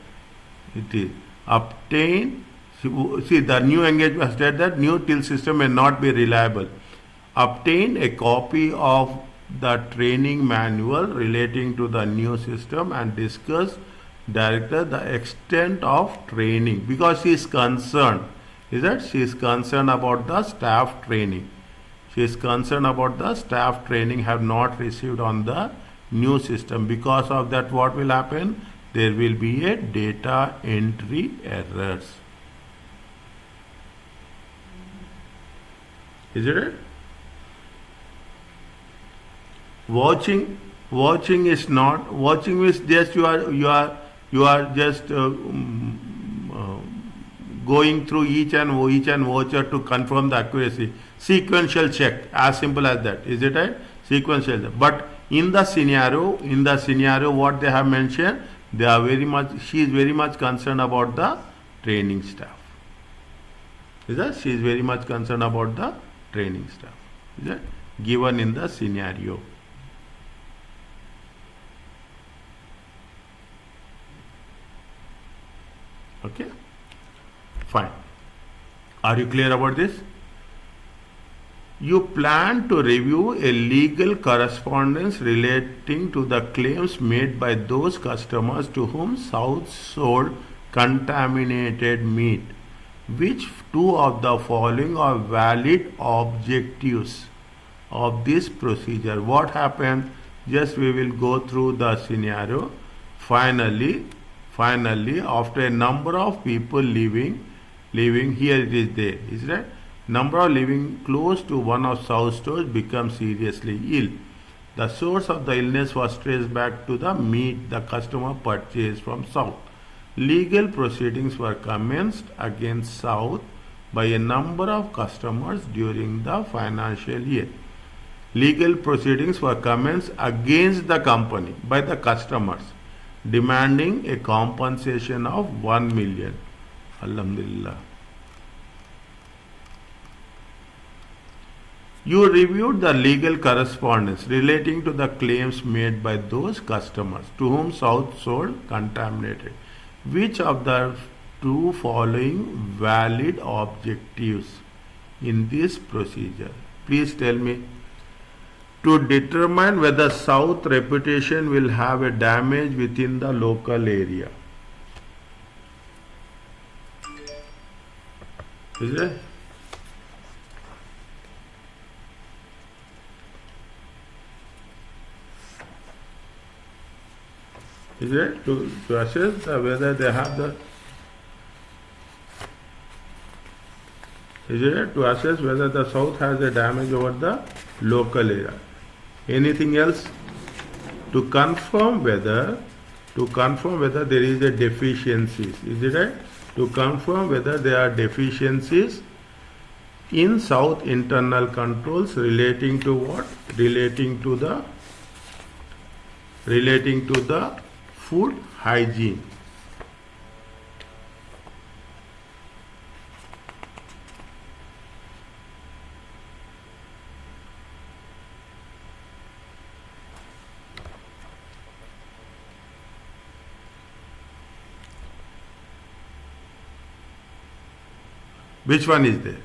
it is obtain. See, the new engagement said that new till system may not be reliable. Obtain a copy of the training manual relating to the new system and discuss director the extent of training, because she is concerned. Is that she is concerned about the staff training. She is concerned about the staff training have not received on the new system. Because of that, what will happen? There will be a data entry errors. Is it? Watching is not, watching is just you are just going through each and watcher to confirm the accuracy. Sequential check, as simple as that. Is it right? Sequential check. But in the scenario, what they have mentioned, they are very much. She is very much concerned about the training staff. Is that? She is very much concerned about the training staff. Is that? Given in the scenario. Okay. Fine. Are you clear about this? You plan to review a legal correspondence relating to the claims made by those customers to whom South sold contaminated meat. Which two of the following are valid objectives of this procedure? What happened? Just we will go through the scenario. Finally, after a number of people leaving, here it is there, is right? Number of living close to one of South stores become seriously ill. The source of the illness was traced back to the meat the customer purchased from South. Legal proceedings were commenced against South by a number of customers during the financial year. Legal proceedings were commenced against the company by the customers, demanding a compensation of 1 million. Alhamdulillah. You reviewed the legal correspondence relating to the claims made by those customers to whom South sold contaminated. Which of the two following valid objectives in this procedure? Please tell me. To determine whether South reputation will have a damage within the local area. Is it? Is it? To assess whether they have the. Is it? To assess whether the South has a damage over the local area. Anything else? To confirm whether there is a deficiencies. Is it right? To confirm whether there are deficiencies in South internal controls relating to what? Relating to the food hygiene. Which one is there?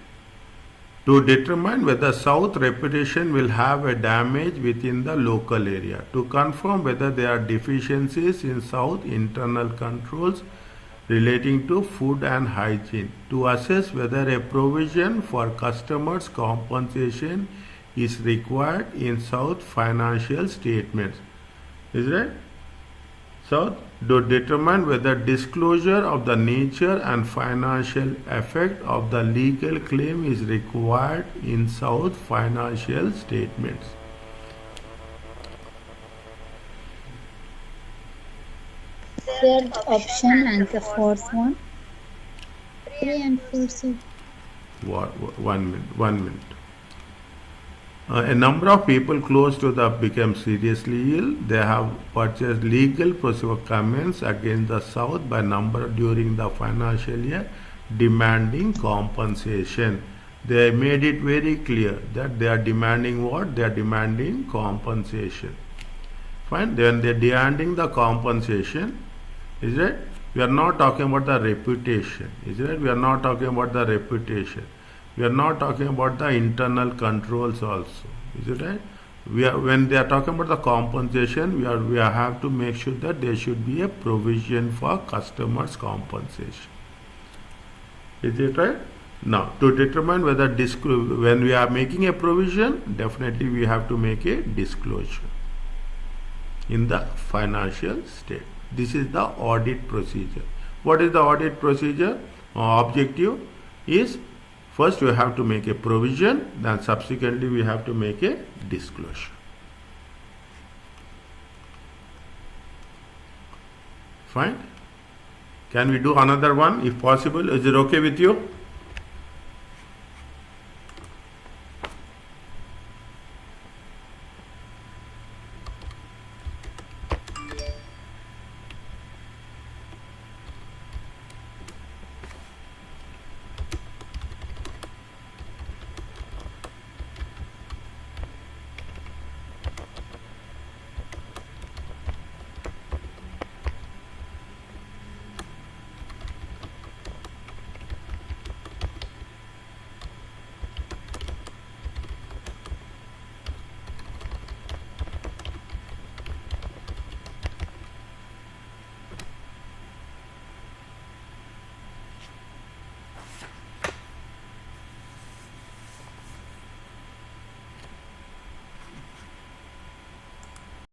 To determine whether South reputation will have a damage within the local area. To confirm whether there are deficiencies in South internal controls relating to food and hygiene. To assess whether a provision for customers' compensation is required in South financial statements. Is that? South, to determine whether disclosure of the nature and financial effect of the legal claim is required in South financial statements. Third option and the fourth one. 3 and 4, sir. 1 minute. A number of people close to the became seriously ill. They have purchased legal procedure comments against the South by number during the financial year, demanding compensation. They made it very clear that they are demanding what? They are demanding compensation. Fine. Then they are demanding the compensation. Is it? We are not talking about the reputation. Is it? We are not talking about the reputation. We are not talking about the internal controls also. Is it right? When they are talking about the compensation, we have to make sure that there should be a provision for customers' compensation. Is it right? Now, to determine whether when we are making a provision, definitely we have to make a disclosure in the financial state. This is the audit procedure. What is the audit procedure? Objective is first we have to make a provision, then subsequently we have to make a disclosure. Fine. Can we do another one if possible? Is it okay with you?